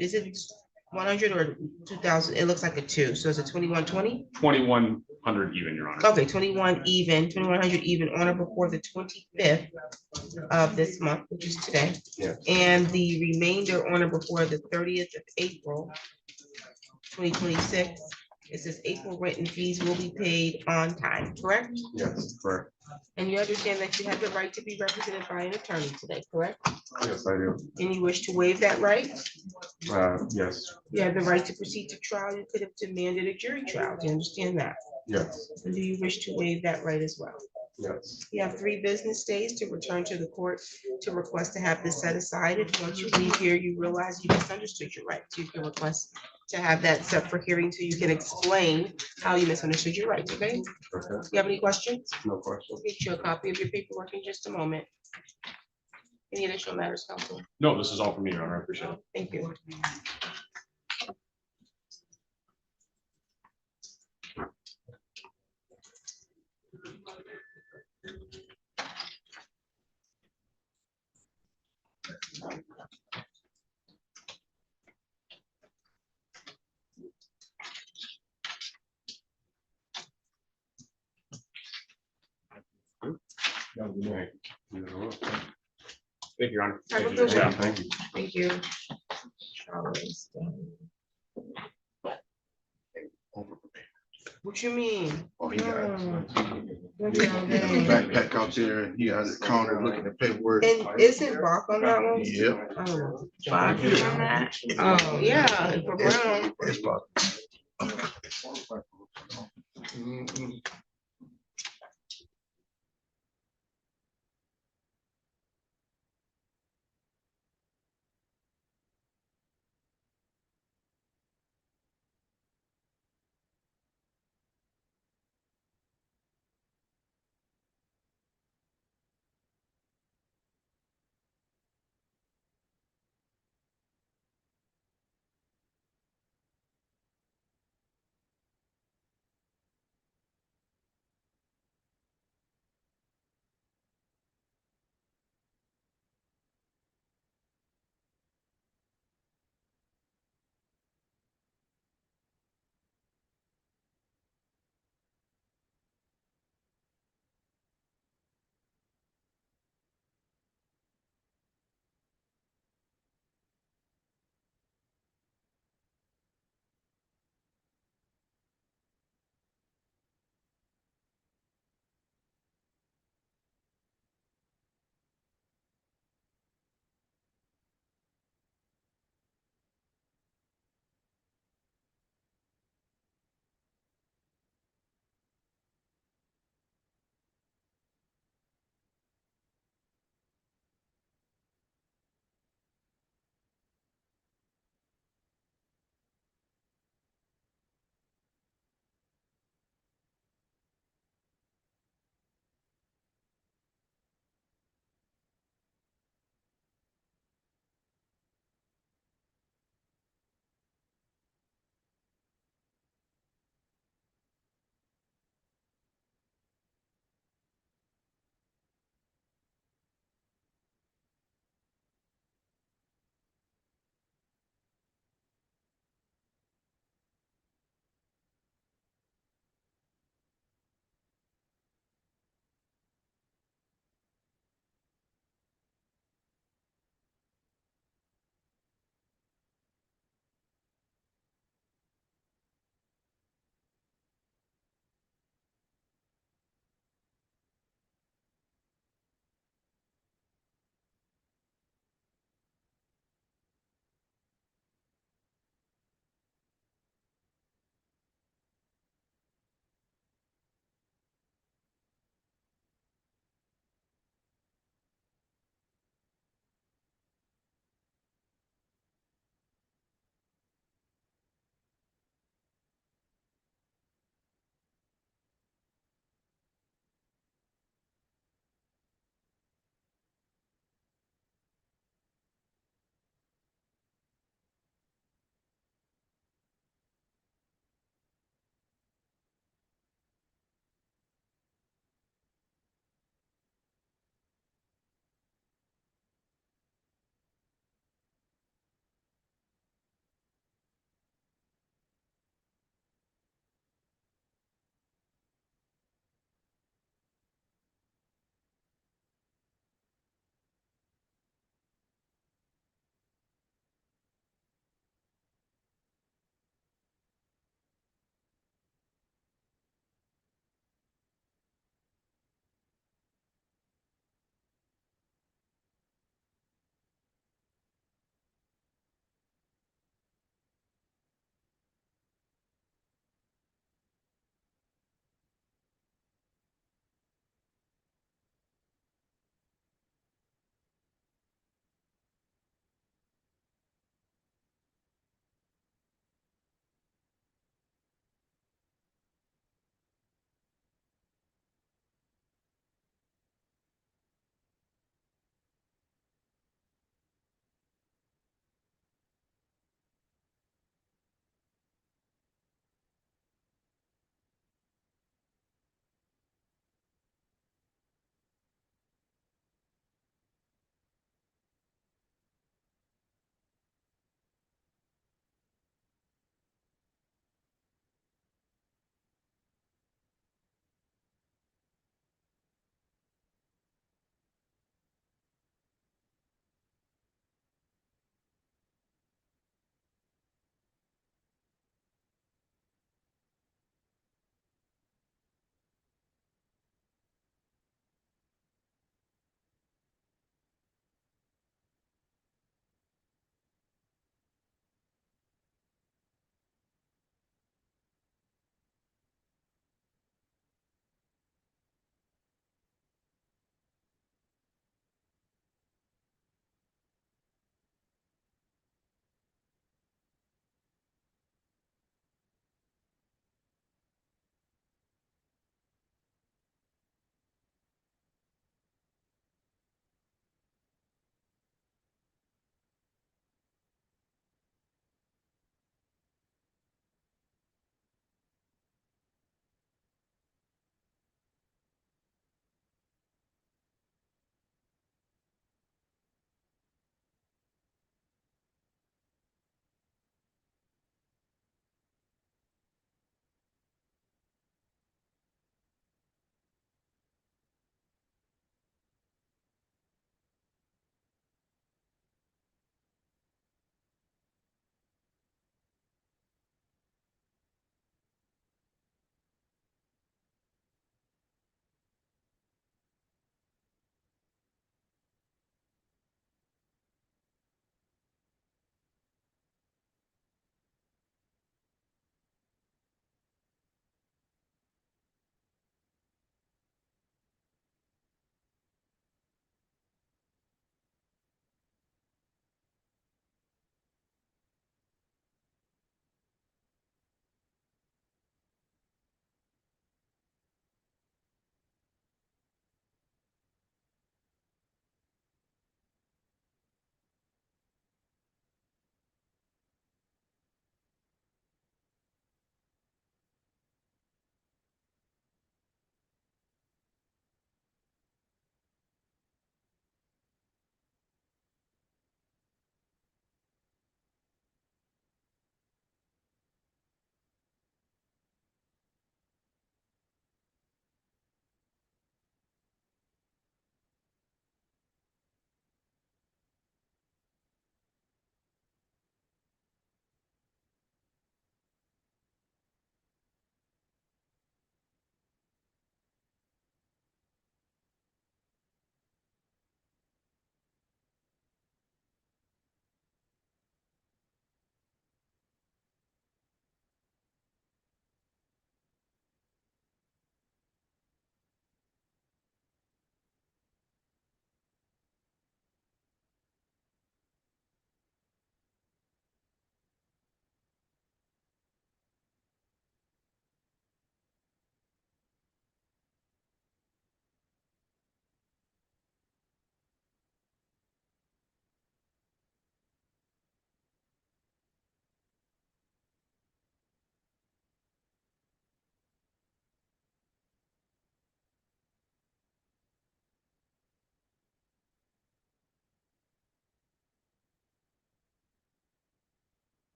Is it 100 or 2,000? It looks like a 2. So is it 2120? 21 100 even, Your Honor. Okay, 2100 even on or before the 25th of this month, which is today. Yeah. And the remainder on or before the 30th of April, 2026. It says April rent and fees will be paid on time, correct? Yes, correct. And you understand that you have the right to be represented by an attorney today, correct? Yes, I do. And you wish to waive that right? Yes, You have the right to proceed to trial. You could have demanded a jury trial. Do you understand that? yes, And do you wish to waive that right as well? yes. You have 3 business days to return to the court to request to have this set aside. If once you leave here, you realize you misunderstood your rights, you can request to have that set for hearing so you can explain how you misunderstood your rights, okay? Okay, You have any questions? no questions. We'll get you a copy of your paperwork in just a moment. Any additional matters, counsel? No, this is all for me, Your Honor. I appreciate it. Thank you. Thank you, Your Honor. Have a Thank good you. one. Yeah. Thank you. Thank you. Charles, what you mean? Oh, he got it. No. Backpack out there, he got his counter looking at paperwork. And isn't Bach on that one? Yep. Oh, Bob, you on that? oh, yeah, and for Brown. It's about-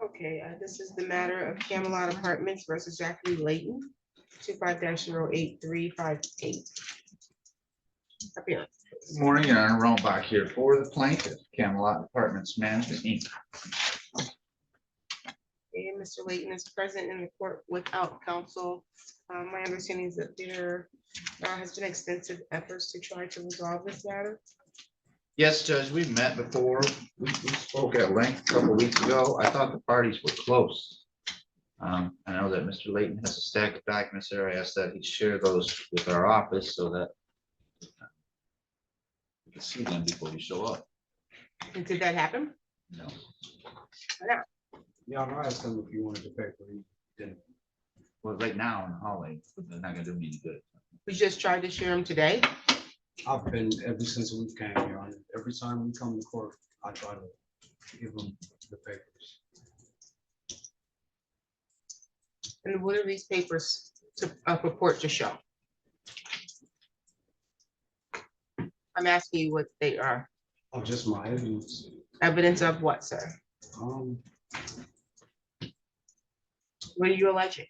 Okay, this is the matter of Camelot Apartments versus Zachary Layton, 25-08358. Appearance. Good morning, Your Honor. Rollback here for the plaintiff, Camelot Apartments Management, Inc. And Mr. Layton is present in the court without counsel. My understanding is that there has been extensive efforts to try to resolve this matter. Yes, Judge, we've met before. We spoke at length a couple weeks ago. I thought the parties were close. I know that Mr. Layton has a stack of documents there. I asked that he share those with our office so that we can see them before you show up. And did that happen? No. Yeah, I asked them if you wanted to pay for it. Didn't. Well, right now in the hallway, they're not gonna do me any good. We just tried to share them today. I've been, ever since we came here, every time we come to court, I try to give them the papers. And what are these papers to purport to show? I'm asking you what they are. Oh, just my evidence. Evidence of what, sir? What are you alleging?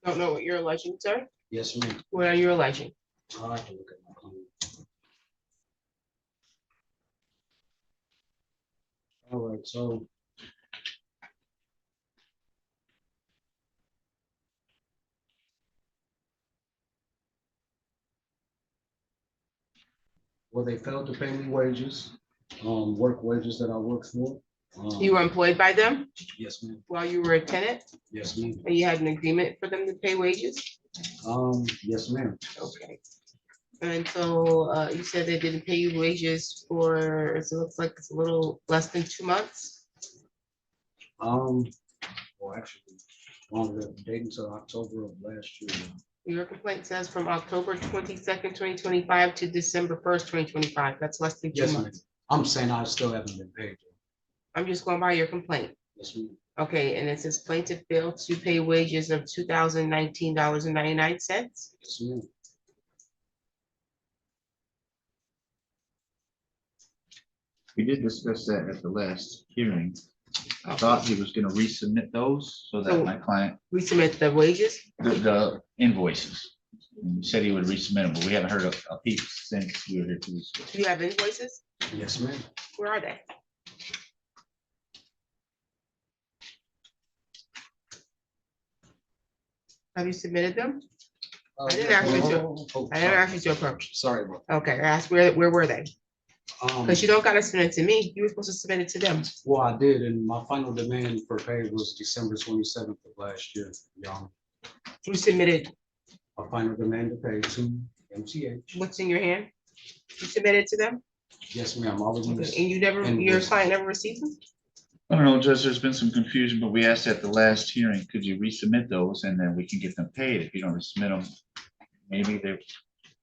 Don't know what you're alleging, sir? Yes, ma'am. What are you alleging? I'll have to look at my claim. All right, so. Well, they failed to pay me wages, work wages that I worked for. You were employed by them Yes, ma'am. while you were a tenant, Yes, ma'am. and you had an agreement for them to pay wages? Yes, ma'am. Okay. And so you said they didn't pay you wages for, it looks like it's a little less than 2 months. Well, actually, longer than date until October of last year. Your complaint says from October 22nd, 2025 to December 1st, 2025. That's less than 2 Yes, ma'am. months. I'm saying I still haven't been paid. I'm just going by your complaint. Yes, ma'am. Okay, and it says plaintiff failed to pay wages of $2,019.99. Yes, ma'am. We did discuss that at the last hearing. I thought he was gonna resubmit those so that my client, Resubmit the wages? the invoices. He said he would resubmit them, but we haven't heard a peep since we were here 2 weeks ago. Do you have invoices? Yes, ma'am. Where are they? Have you submitted them? I didn't ask you to. I didn't ask you to approach. Sorry about Okay, I asked where were they? that. Because you don't gotta submit it to me. You were supposed to submit it to them. Well, I did, and my final demand for pay was December 27th of last year, y'all. You submitted, A final demand to pay to MTH. what's in your hand? You submitted to them? Yes, ma'am. I was. Okay, and you never, your client never received them? I don't know, Judge, there's been some confusion, but we asked at the last hearing, could you resubmit those and then we can get them paid? If you don't resubmit them, maybe they're,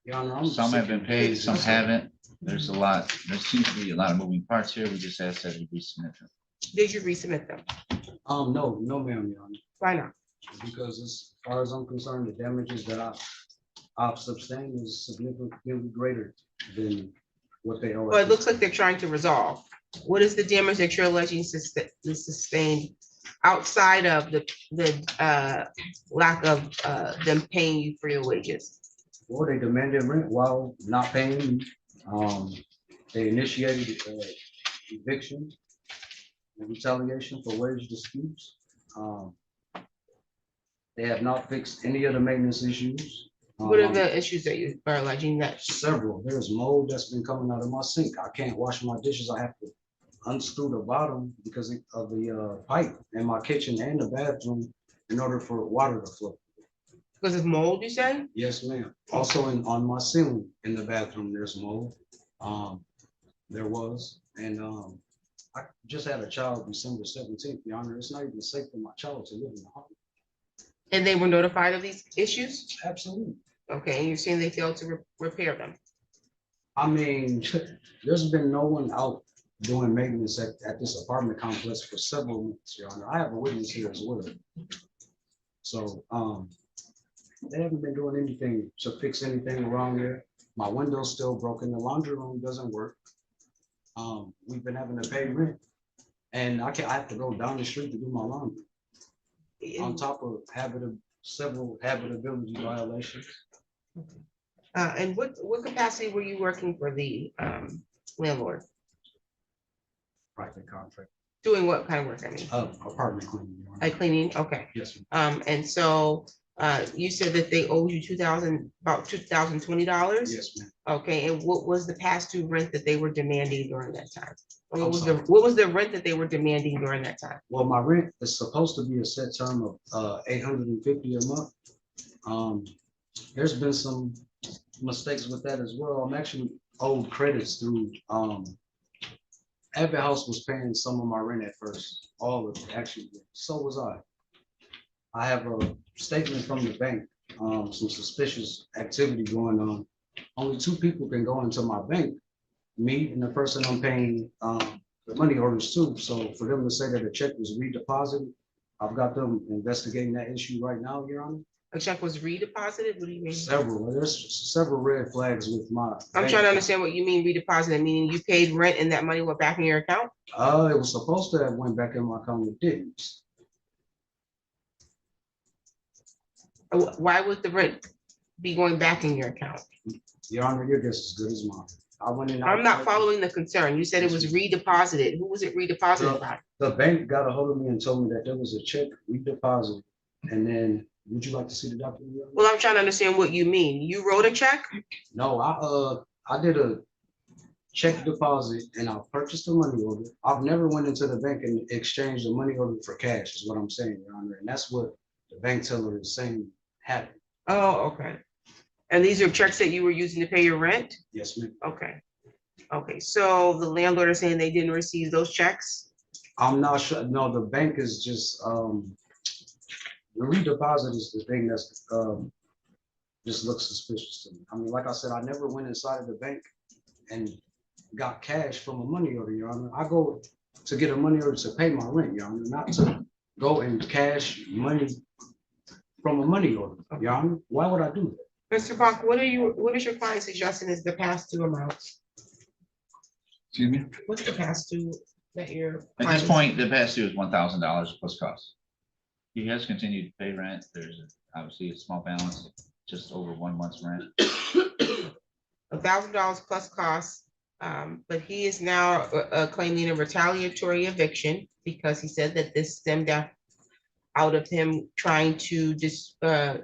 Your Honor, I'm some have been paid, some sick. haven't. There's a lot, there seems to be a lot of moving parts here. We just asked that you resubmit them. Did you resubmit them? No, ma'am, Your Honor. Why not? Because as far as I'm concerned, the damages that I've sustained is significantly greater than what they owe. Well, it looks like they're trying to resolve. What is the damage that you're alleging sustained outside of the lack of them paying you for your wages? Well, they demanded rent while not paying me. They initiated eviction and retaliation for wage disputes. They have not fixed any of the maintenance issues. What are the issues that you are alleging that? Several. There's mold that's been coming out of my sink. I can't wash my dishes. I have to unscrew the bottom because of the pipe in my kitchen and the bathroom in order for water to flow. Because of mold, you said? Yes, ma'am. Also on my ceiling in the bathroom, there's mold. There was, and I just had a child December 17th, Your Honor. It's not even safe for my child to live in the home. And they were notified of these issues? Absolutely. Okay, and you're saying they failed to repair them? I mean, there's been no one out doing maintenance at this apartment complex for several months, Your Honor. I have a witness here as well. So, they haven't been doing anything to fix anything around there. My window's still broken. The laundry room doesn't work. We've been having to pay rent, and I have to go down the street to do my laundry. On top of several habitability violations. And what capacity were you working for the landlord? Private contract. Doing what kind of work, I mean? Apartment cleaning. Your Honor. Like cleaning, okay. Yes, ma'am. And so you said that they owed you about $2,020? Yes, ma'am. Okay, and what was the past due rent that they were demanding during that time? Or I'm what was sorry. what was the rent that they were demanding during that time? Well, my rent is supposed to be a set term of $850 a month. There's been some mistakes with that as well. I'm actually owed credits through Abbott House was paying some of my rent at first, all of it actually. So was I. I have a statement from the bank, some suspicious activity going on. Only two people can go into my bank, me and the person I'm paying the money orders to. So for them to say that a check was redeposited, I've got them investigating that issue right now, Your Honor. A check was redeposited? What do you mean? Several. There's several red flags with my. I'm trying to understand what you mean redeposited, meaning you paid rent and that money went back in your account? It was supposed to have went back in my account. It didn't. Why would the rent be going back in your account? Your Honor, your guess is as good as mine. I went in. I'm not following the concern. You said it was redeposited. Who was it redeposited by? The bank got a hold of me and told me that there was a check redeposited. And then, would you like to see the document? Your Honor? Well, I'm trying to understand what you mean. You wrote a check? No, I did a check deposit and I purchased a money order. I've never went into the bank and exchanged the money order for cash, is what I'm saying, Your Honor. And that's what the bank teller is saying happened. Oh, okay. And these are checks that you were using to pay your rent? Yes, ma'am. Okay. Okay, so the landlord is saying they didn't receive those checks? I'm not sure. No, the bank is just, the redeposit is the thing that's, just looks suspicious to me. I mean, like I said, I never went inside of the bank and got cash from a money order, Your Honor. I go to get a money order to pay my rent, Your Honor, not to go and cash money from a money order, Your Honor. Why would I do that? Mr. Bach, what is your client suggesting is the past due amount? Excuse me? What's the past due that you're? At this point, the past due is $1,000 plus costs. He has continued to pay rent. There's obviously a small balance, just over 1 month's rent. $1,000 plus costs, but he is now claiming a retaliatory eviction because he said that this stemmed out of him trying to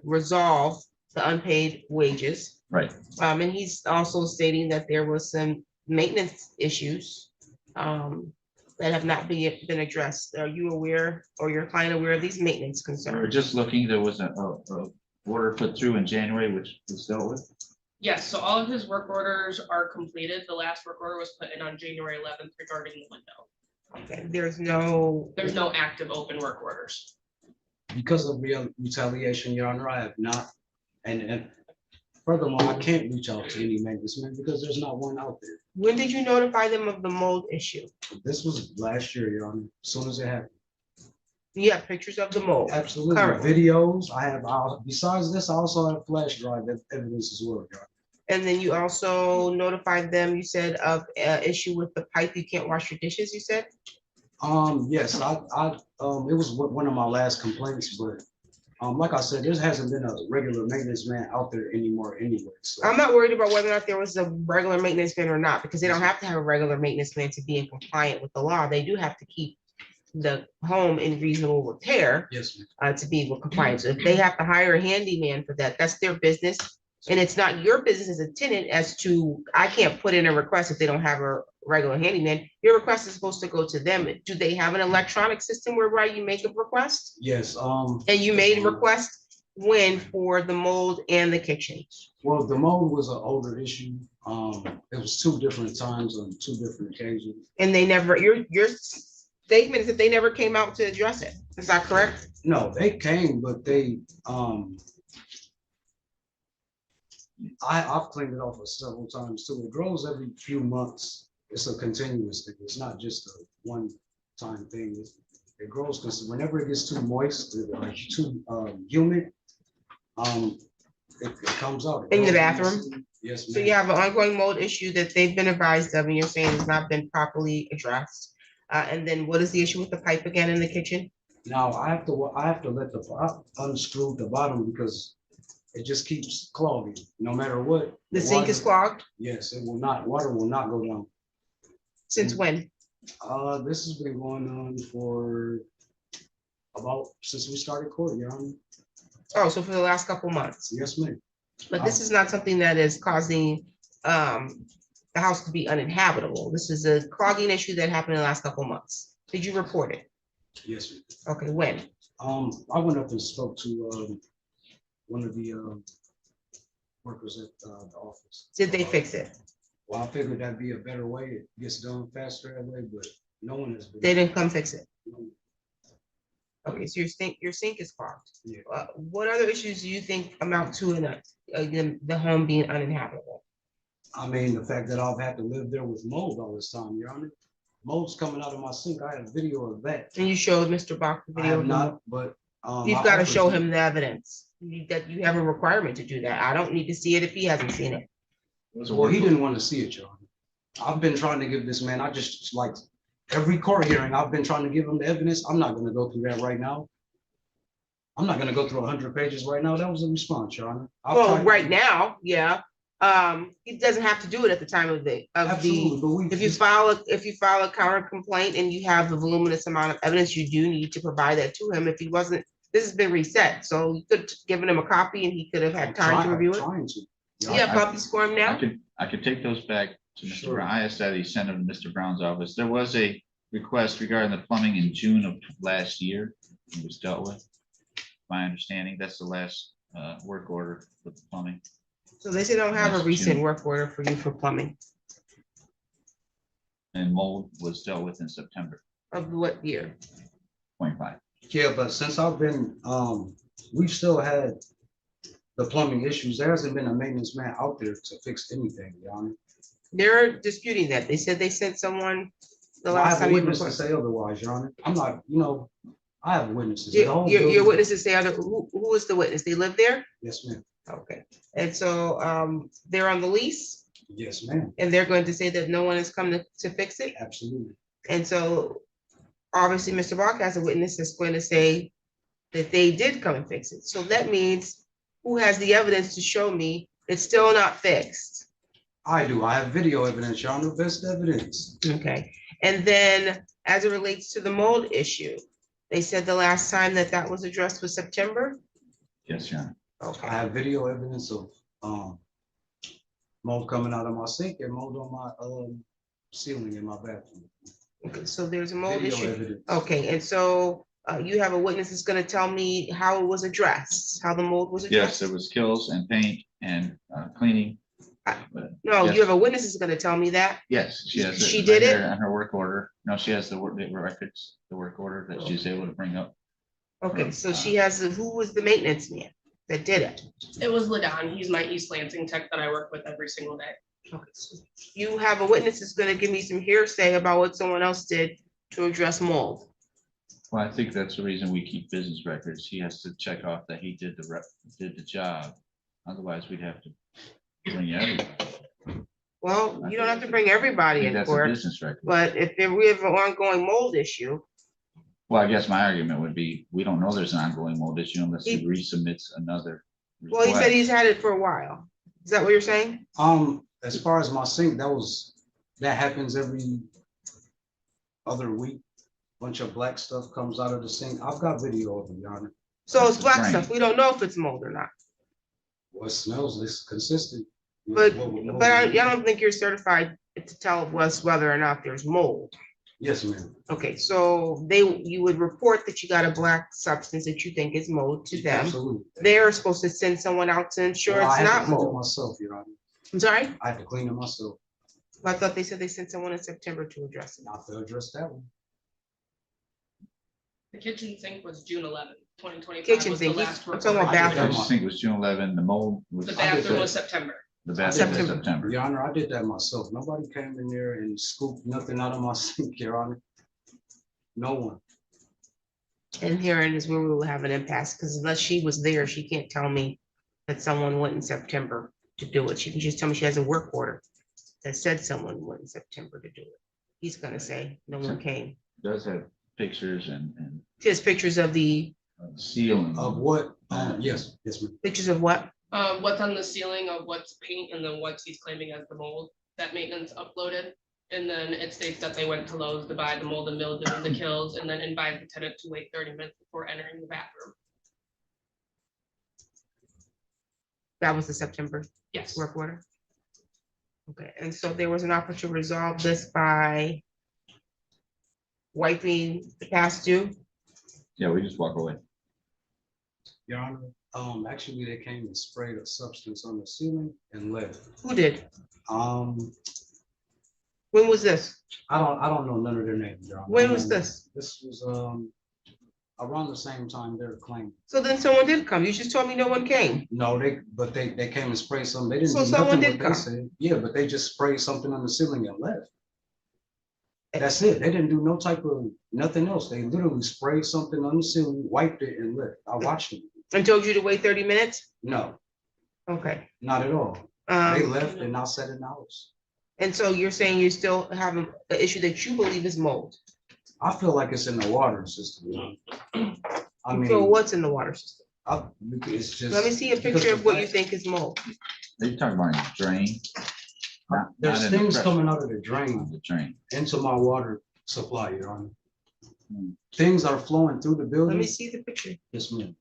resolve the unpaid wages. Right. And he's also stating that there was some maintenance issues that have not been addressed. Are you aware, or your client aware of these maintenance We're concerns? just looking, there was a order put through in January, which was dealt with. Yes, so all of his work orders are completed. The last work order was put in on January 11th regarding the window. Okay, there's no active open work orders. Because of retaliation, Your Honor, I have not, and furthermore, I can't reach out to any maintenance man because there's not one out there. When did you notify them of the mold issue? This was last year, Your Honor, as soon as it happened. You have pictures of the mold? Absolutely, Currently. videos, I have, besides this, I also have flash drive evidence as well, Your Honor. And then you also notified them, you said, of issue with the pipe, you can't wash your dishes, you said? Yes, it was one of my last complaints, but Like I said, there hasn't been a regular maintenance man out there anymore anyway, so. I'm not worried about whether or not there was a regular maintenance man or not, because they don't have to have a regular maintenance man to be in compliant with the law. They do have to keep the home in reasonable repair Yes, ma'am. to be compliant. So if they have to hire a handyman for that, that's their business. And it's not your business as a tenant as to, I can't put in a request if they don't have a regular handyman. Your request is supposed to go to them. Do they have an electronic system whereby you make a request? Yes, And you made a request when for the mold and the kitchen? well, the mold was an older issue. It was 2 different times on 2 different occasions. And they never, your statement is that they never came out to address it. Is that correct? No, they came, but they, I've cleaned it off several times too. It grows every few months. It's a continuous thing. It's not just a one-time thing. It grows because whenever it gets too moist, or too humid, it comes out. It In the grows bathroom? Yes, So ma'am. you have an ongoing mold issue that they've been advised of, and you're saying has not been properly addressed. And then what is the issue with the pipe again in the kitchen? Now I have to let unscrew the bottom because it just keeps clogging, no matter what. The sink is water- clogged? Yes, it will not, water will not go down. Since when? This has been going on for since we started court, Your Honor. Oh, so for the last couple months. Yes, ma'am. But this is not something that is causing the house to be uninhabitable. This is a clogging issue that happened in the last couple months. Did you report it? Yes, ma'am. Okay, when? I went up and spoke to one of the workers at the office. Did they fix it? Well, I figured that'd be a better way. It gets done faster that way, but no one has been. They didn't come fix it. No. Okay, so your sink is clogged. Yeah. What other issues do you think amount to the home being uninhabitable? I mean, the fact that I've had to live there with mold all this time, Your Honor. Mold's coming out of my sink. I had a video of that. And you showed Mr. Bach the I video? have not, but. You've my got to office- show him the evidence. That you have a requirement to do that. I don't need to see it if he hasn't seen it. Well, he didn't want to see it, Your Honor. I've been trying to give this man, I just like every court hearing, I've been trying to give him the evidence. I'm not gonna go through that right now. I'm not gonna go through 100 pages right now. That was a response, Your Honor. Well, right now, yeah. He doesn't have to do it at the time of Absolutely, but if you file a counter complaint and you have the voluminous amount of evidence, you do need to provide that to him. If he wasn't, this has been reset, so you could have given him a copy and he could have had time to review it. Trying to. You have copies for him now? I could take those back to Mr. Sure. Brown. I asked that he sent them to Mr. Brown's office. There was a request regarding the plumbing in June of last year. It was dealt with. My understanding, that's the last work order with the plumbing. So they say they don't have a That's recent June. work order for you for plumbing. And mold was dealt with in September Of what year? 25. Yeah, but since I've been, we've still had the plumbing issues. There hasn't been a maintenance man out there to fix anything, Your Honor. They're disputing that. They said they sent someone the I last have a time you witness to requested. say otherwise, Your Honor. I'm not, I have witnesses. The whole Your building- witnesses say who is the witness? They live there? Yes, ma'am. Okay, and so they're on the lease Yes, ma'am. and they're going to say that no one has come to fix it? Absolutely. And so obviously, Mr. Bach has a witness that's going to say that they did come and fix it. So that means who has the evidence to show me it's still not fixed? I do. I have video evidence, Your Honor, best evidence. Okay, and then as it relates to the mold issue, they said the last time that was addressed was September? Yes, Your Honor. Okay, I have video evidence of mold coming out of my sink and mold on my ceiling in my bathroom. okay, so there's a mold Video issue. evidence. Okay, and so you have a witness that's gonna tell me how it was addressed, how the mold was Yes, addressed? there was kills and paint and cleaning. But No, yes. you have a witness that's gonna tell me that? Yes, she has. She right did here it? On her work order. No, she has the records, the work order that she's able to bring up. Okay, so she has, who was the maintenance man that did it? It was Ladon. He's my East Lansing tech that I work with every single day. Okay, so you have a witness that's gonna give me some hearsay about what someone else did to address mold. Well, I think that's the reason we keep business records. He has to check off that he did the job. Otherwise, we'd have to bring everybody. Well, you don't have to bring everybody in That's a court, business record. but if we have an ongoing mold issue, Well, I guess my argument would be, we don't know there's an ongoing mold issue unless he resubmits another. Well, he said request. he's had it for a while. Is that what you're saying? As far as my sink, that happens every other week. Bunch of black stuff comes out of the sink. I've got video of it, Your Honor. So it's That's black right. stuff. We don't know if it's mold or not. Well, it smells, it's consistent. But I don't think you're certified to tell us whether or not there's mold. Yes, ma'am. Okay, so you would report that you got a black substance that you think is mold to them. Absolutely. They're supposed to send someone out to ensure Well, I it's have to not clean it mold. myself, Your Honor. I'm sorry? I have to clean it myself. I thought they said they sent someone in September to address it. Not to address that one. The kitchen sink was June 11th, 2025. Kitchen was the sink, last I'm work talking about order. I did bathroom. I just think it was June 11, the mold was. The bathroom was September. The bathroom was September. September. Your Honor, I did that myself. Nobody came in there and scooped nothing out of my sink, Your Honor. No one. And herein is where we will have an impasse, because unless she was there, she can't tell me that someone went in September to do it. She can just tell me she has a work order that said someone went in September to do it. He's gonna say no one came. Does have pictures and Just pictures of the, ceiling. Of what? Yes, yes, ma'am. pictures of what? What's on the ceiling of what's paint and then what he's claiming as the mold that maintenance uploaded. And then it states that they went to Lowe's to buy the mold and mildew and the kills and then advised the tenant to wait 30 minutes before entering the bathroom. That was the September Yes. work order. Okay, and so there was an offer to resolve this by wiping the past due. Yeah, we just walk away. Your Honor, actually, they came and sprayed a substance on the ceiling and left. Who did? When was this? I don't know none of their names, Your Honor. When was this? This was, around the same time they're claiming. So then someone did come. You just told me no one came. No, they came and sprayed something. They didn't So do someone nothing did what they come. said. Yeah, but they just sprayed something on the ceiling and left. That's it. They didn't do no type of, nothing else. They literally sprayed something on the ceiling, wiped it and left. I watched them. And told you to wait 30 minutes? No, Okay. not at all. They Um, left and I sat in the house. and so you're saying you still have an issue that you believe is mold. I feel like it's in the water system. I mean. So what's in the water system? It's just. Let me see a picture of what you think is mold. They talking about a drain. There's not in the things pressure. coming out of the drain The drain. into my water supply, Your Honor. Things are flowing through the Let building. me see the picture. Yes, ma'am.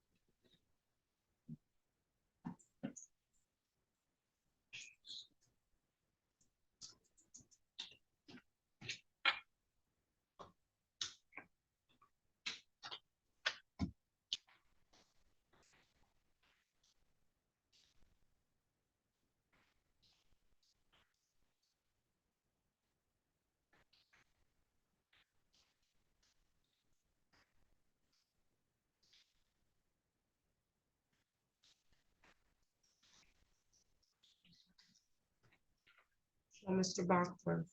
Show Mr. Bachman.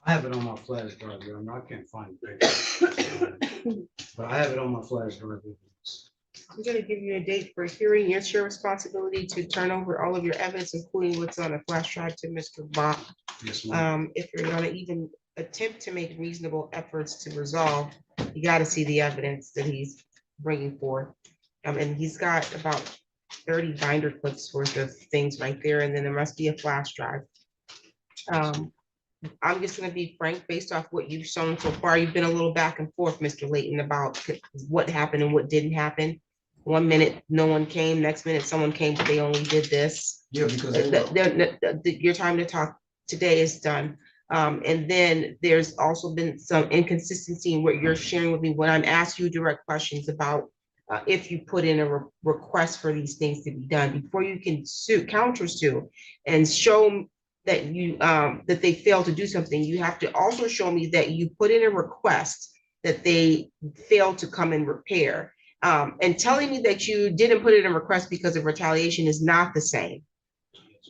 I have it on my flash drive, Your Honor. I can't find it. But I have it on my flash drive. I'm gonna give you a date for a hearing. It's your responsibility to turn over all of your evidence, including what's on a flash drive, to Mr. Bach. Yes, ma'am. If you're gonna even attempt to make reasonable efforts to resolve, you gotta see the evidence that he's bringing forth. And he's got about 30 binder clips worth of things right there, and then there must be a flash drive. I'm just gonna be frank, based off what you've shown so far, you've been a little back and forth, Mr. Layton, about what happened and what didn't happen. 1 minute, no one came, next minute, someone came, but they only did this. Yeah, because they were- Your time to talk today is done. And then there's also been some inconsistency in what you're sharing with me when I'm asking you direct questions about if you put in a request for these things to be done, before you can sue, counter sue, and show that you, that they failed to do something, you have to also show me that you put in a request that they failed to come and repair. And telling me that you didn't put in a request because of retaliation is not the same.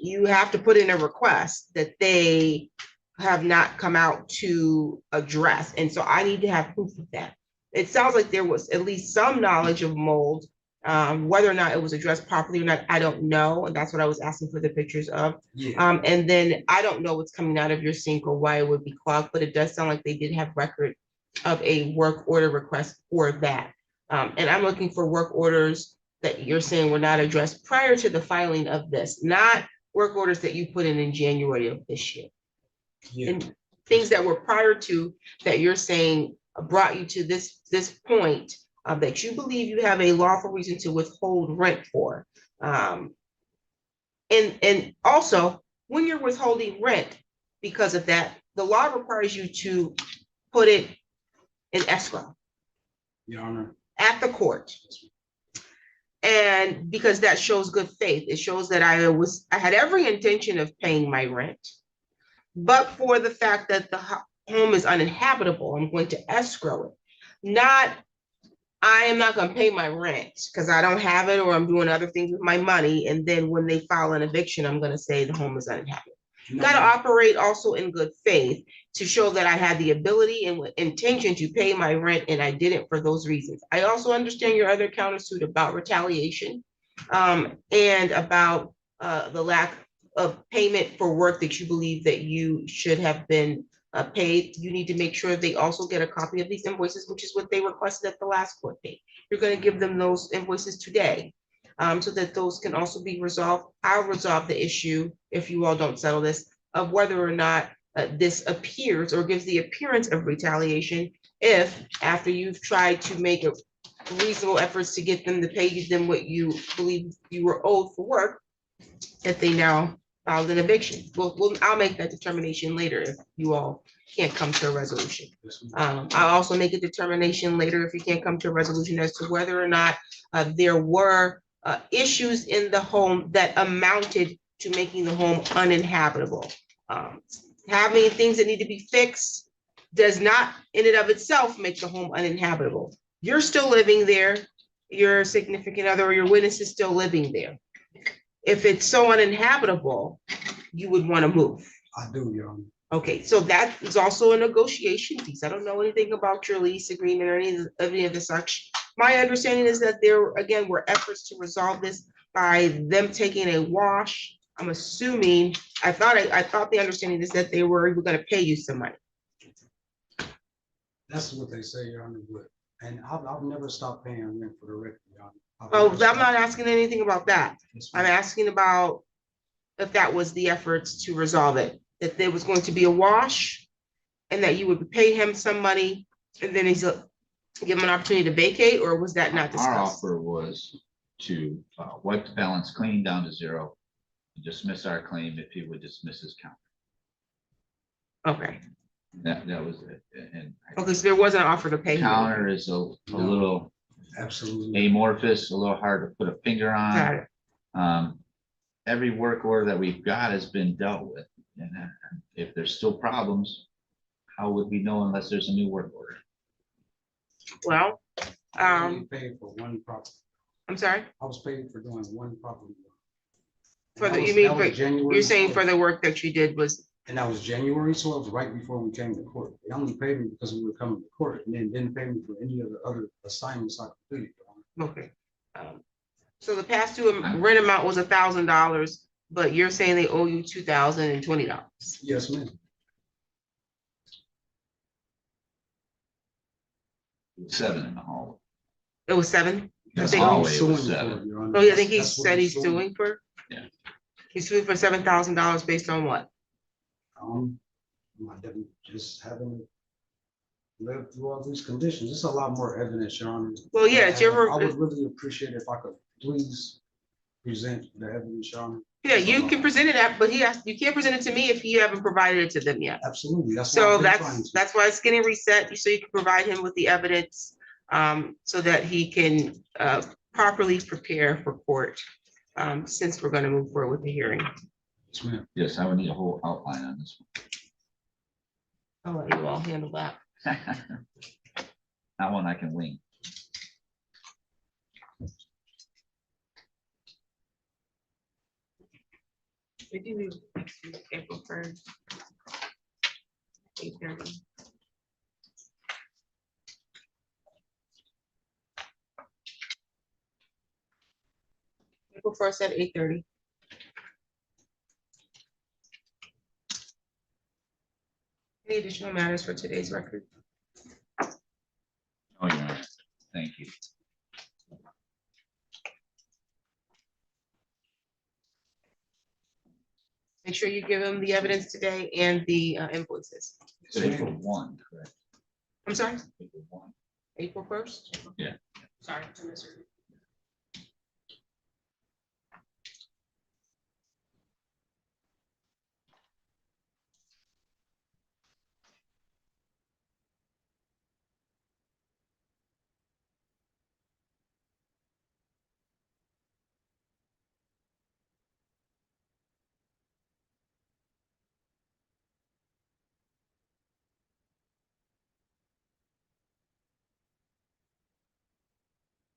You have to put in a request that they have not come out to address. And so I need to have proof of that. It sounds like there was at least some knowledge of mold. Whether or not it was addressed properly or not, I don't know. And that's what I was asking for the pictures of. Yeah. And then I don't know what's coming out of your sink or why it would be clogged, but it does sound like they did have record of a work order request for that. And I'm looking for work orders that you're saying were not addressed prior to the filing of this, not work orders that you put in January of this year. Yeah. And things that were prior to that you're saying brought you to this point that you believe you have a lawful reason to withhold rent for. And also, when you're withholding rent because of that, the law requires you to put it in escrow. Your Honor. At the court. And because that shows good faith, it shows that I had every intention of paying my rent. But for the fact that the home is uninhabitable, I'm going to escrow it. Not, I am not going to pay my rent because I don't have it or I'm doing other things with my money. And then when they file an eviction, I'm going to say the home is uninhabitable. Got to operate also in good faith to show that I had the ability and intention to pay my rent, and I didn't for those reasons. I also understand your other countersuit about retaliation and about the lack of payment for work that you believe that you should have been paid. You need to make sure they also get a copy of these invoices, which is what they requested at the last court date. You're going to give them those invoices today. So that those can also be resolved. I'll resolve the issue, if you all don't settle this, of whether or not this appears or gives the appearance of retaliation if, after you've tried to make a reasonable efforts to get them to pay them what you believe you were owed for work, that they now filed an eviction. I'll make that determination later if you all can't come to a resolution. I'll also make a determination later if you can't come to a resolution as to whether or not there were issues in the home that amounted to making the home uninhabitable. Having things that need to be fixed does not in and of itself make the home uninhabitable. You're still living there, your significant other or your witness is still living there. If it's so uninhabitable, you would want to move. I do, Your Honor. Okay, so that is also a negotiation piece. I don't know anything about your lease agreement or any of the such. My understanding is that there, again, were efforts to resolve this by them taking a wash. I'm assuming, I thought the understanding is that they were going to pay you some money. That's what they say, Your Honor, but, and I've never stopped paying rent for the record, Your Honor. Oh, I'm not asking anything about that. I'm asking about if that was the efforts to resolve it, that there was going to be a wash and that you would pay him some money and then he's give him an opportunity to vacate, or was that not Our discussed? offer was to wipe the balance clean down to zero, and dismiss our claim if he would dismiss his count. Okay. That was it. And Okay, so there was an offer to pay him. counter is a little absolutely amorphous, a little hard to put a finger Got on. it. Every work order that we've got has been dealt with. And if there's still problems, how would we know unless there's a new work order? Well, I was paid for one property. I'm sorry? I was paid for doing one property. For And the, that you was- mean, that was for, January you're saying 12th. for the work that you did was, And that was January 12th, right before we came to court. They only paid me because we were coming to court, and then didn't pay me for any of the other assignments I completed, Your Honor. okay. So the past due rent amount was $1,000, but you're saying they owe you $2,020. Yes, ma'am. Seven in the hall. It was $7? That's think- all He's it was suing for seven. it, Your Honor. Oh, you think he That's what said he's suing for? Yeah. He's suing for $7,000 based on what? I didn't just haven't lived through all these conditions. There's a lot more evidence, Your Honor. Well, yeah, it's your- I would really appreciate if I could please present the evidence, Your Honor. Yeah, you can present it at, but you can't present it to me if you haven't provided it to them yet. Absolutely. That's why So I've been trying to. that's why it's getting reset, so you can provide him with the evidence, so that he can, properly prepare for court, since we're gonna move forward with the hearing. Yes, ma'am. Yes, I would need a whole outline on this I'll let you all handle that. one. That one I can wing. We can do next week, April 1st. 8:30. April 1st at 8:30. Any additional matters for today's record? Oh, Your Honor. Thank you. Make sure you give him the evidence today and the invoices. It's April 1, correct? I'm sorry, April 1. April 1st? Yeah. Sorry, I misheard.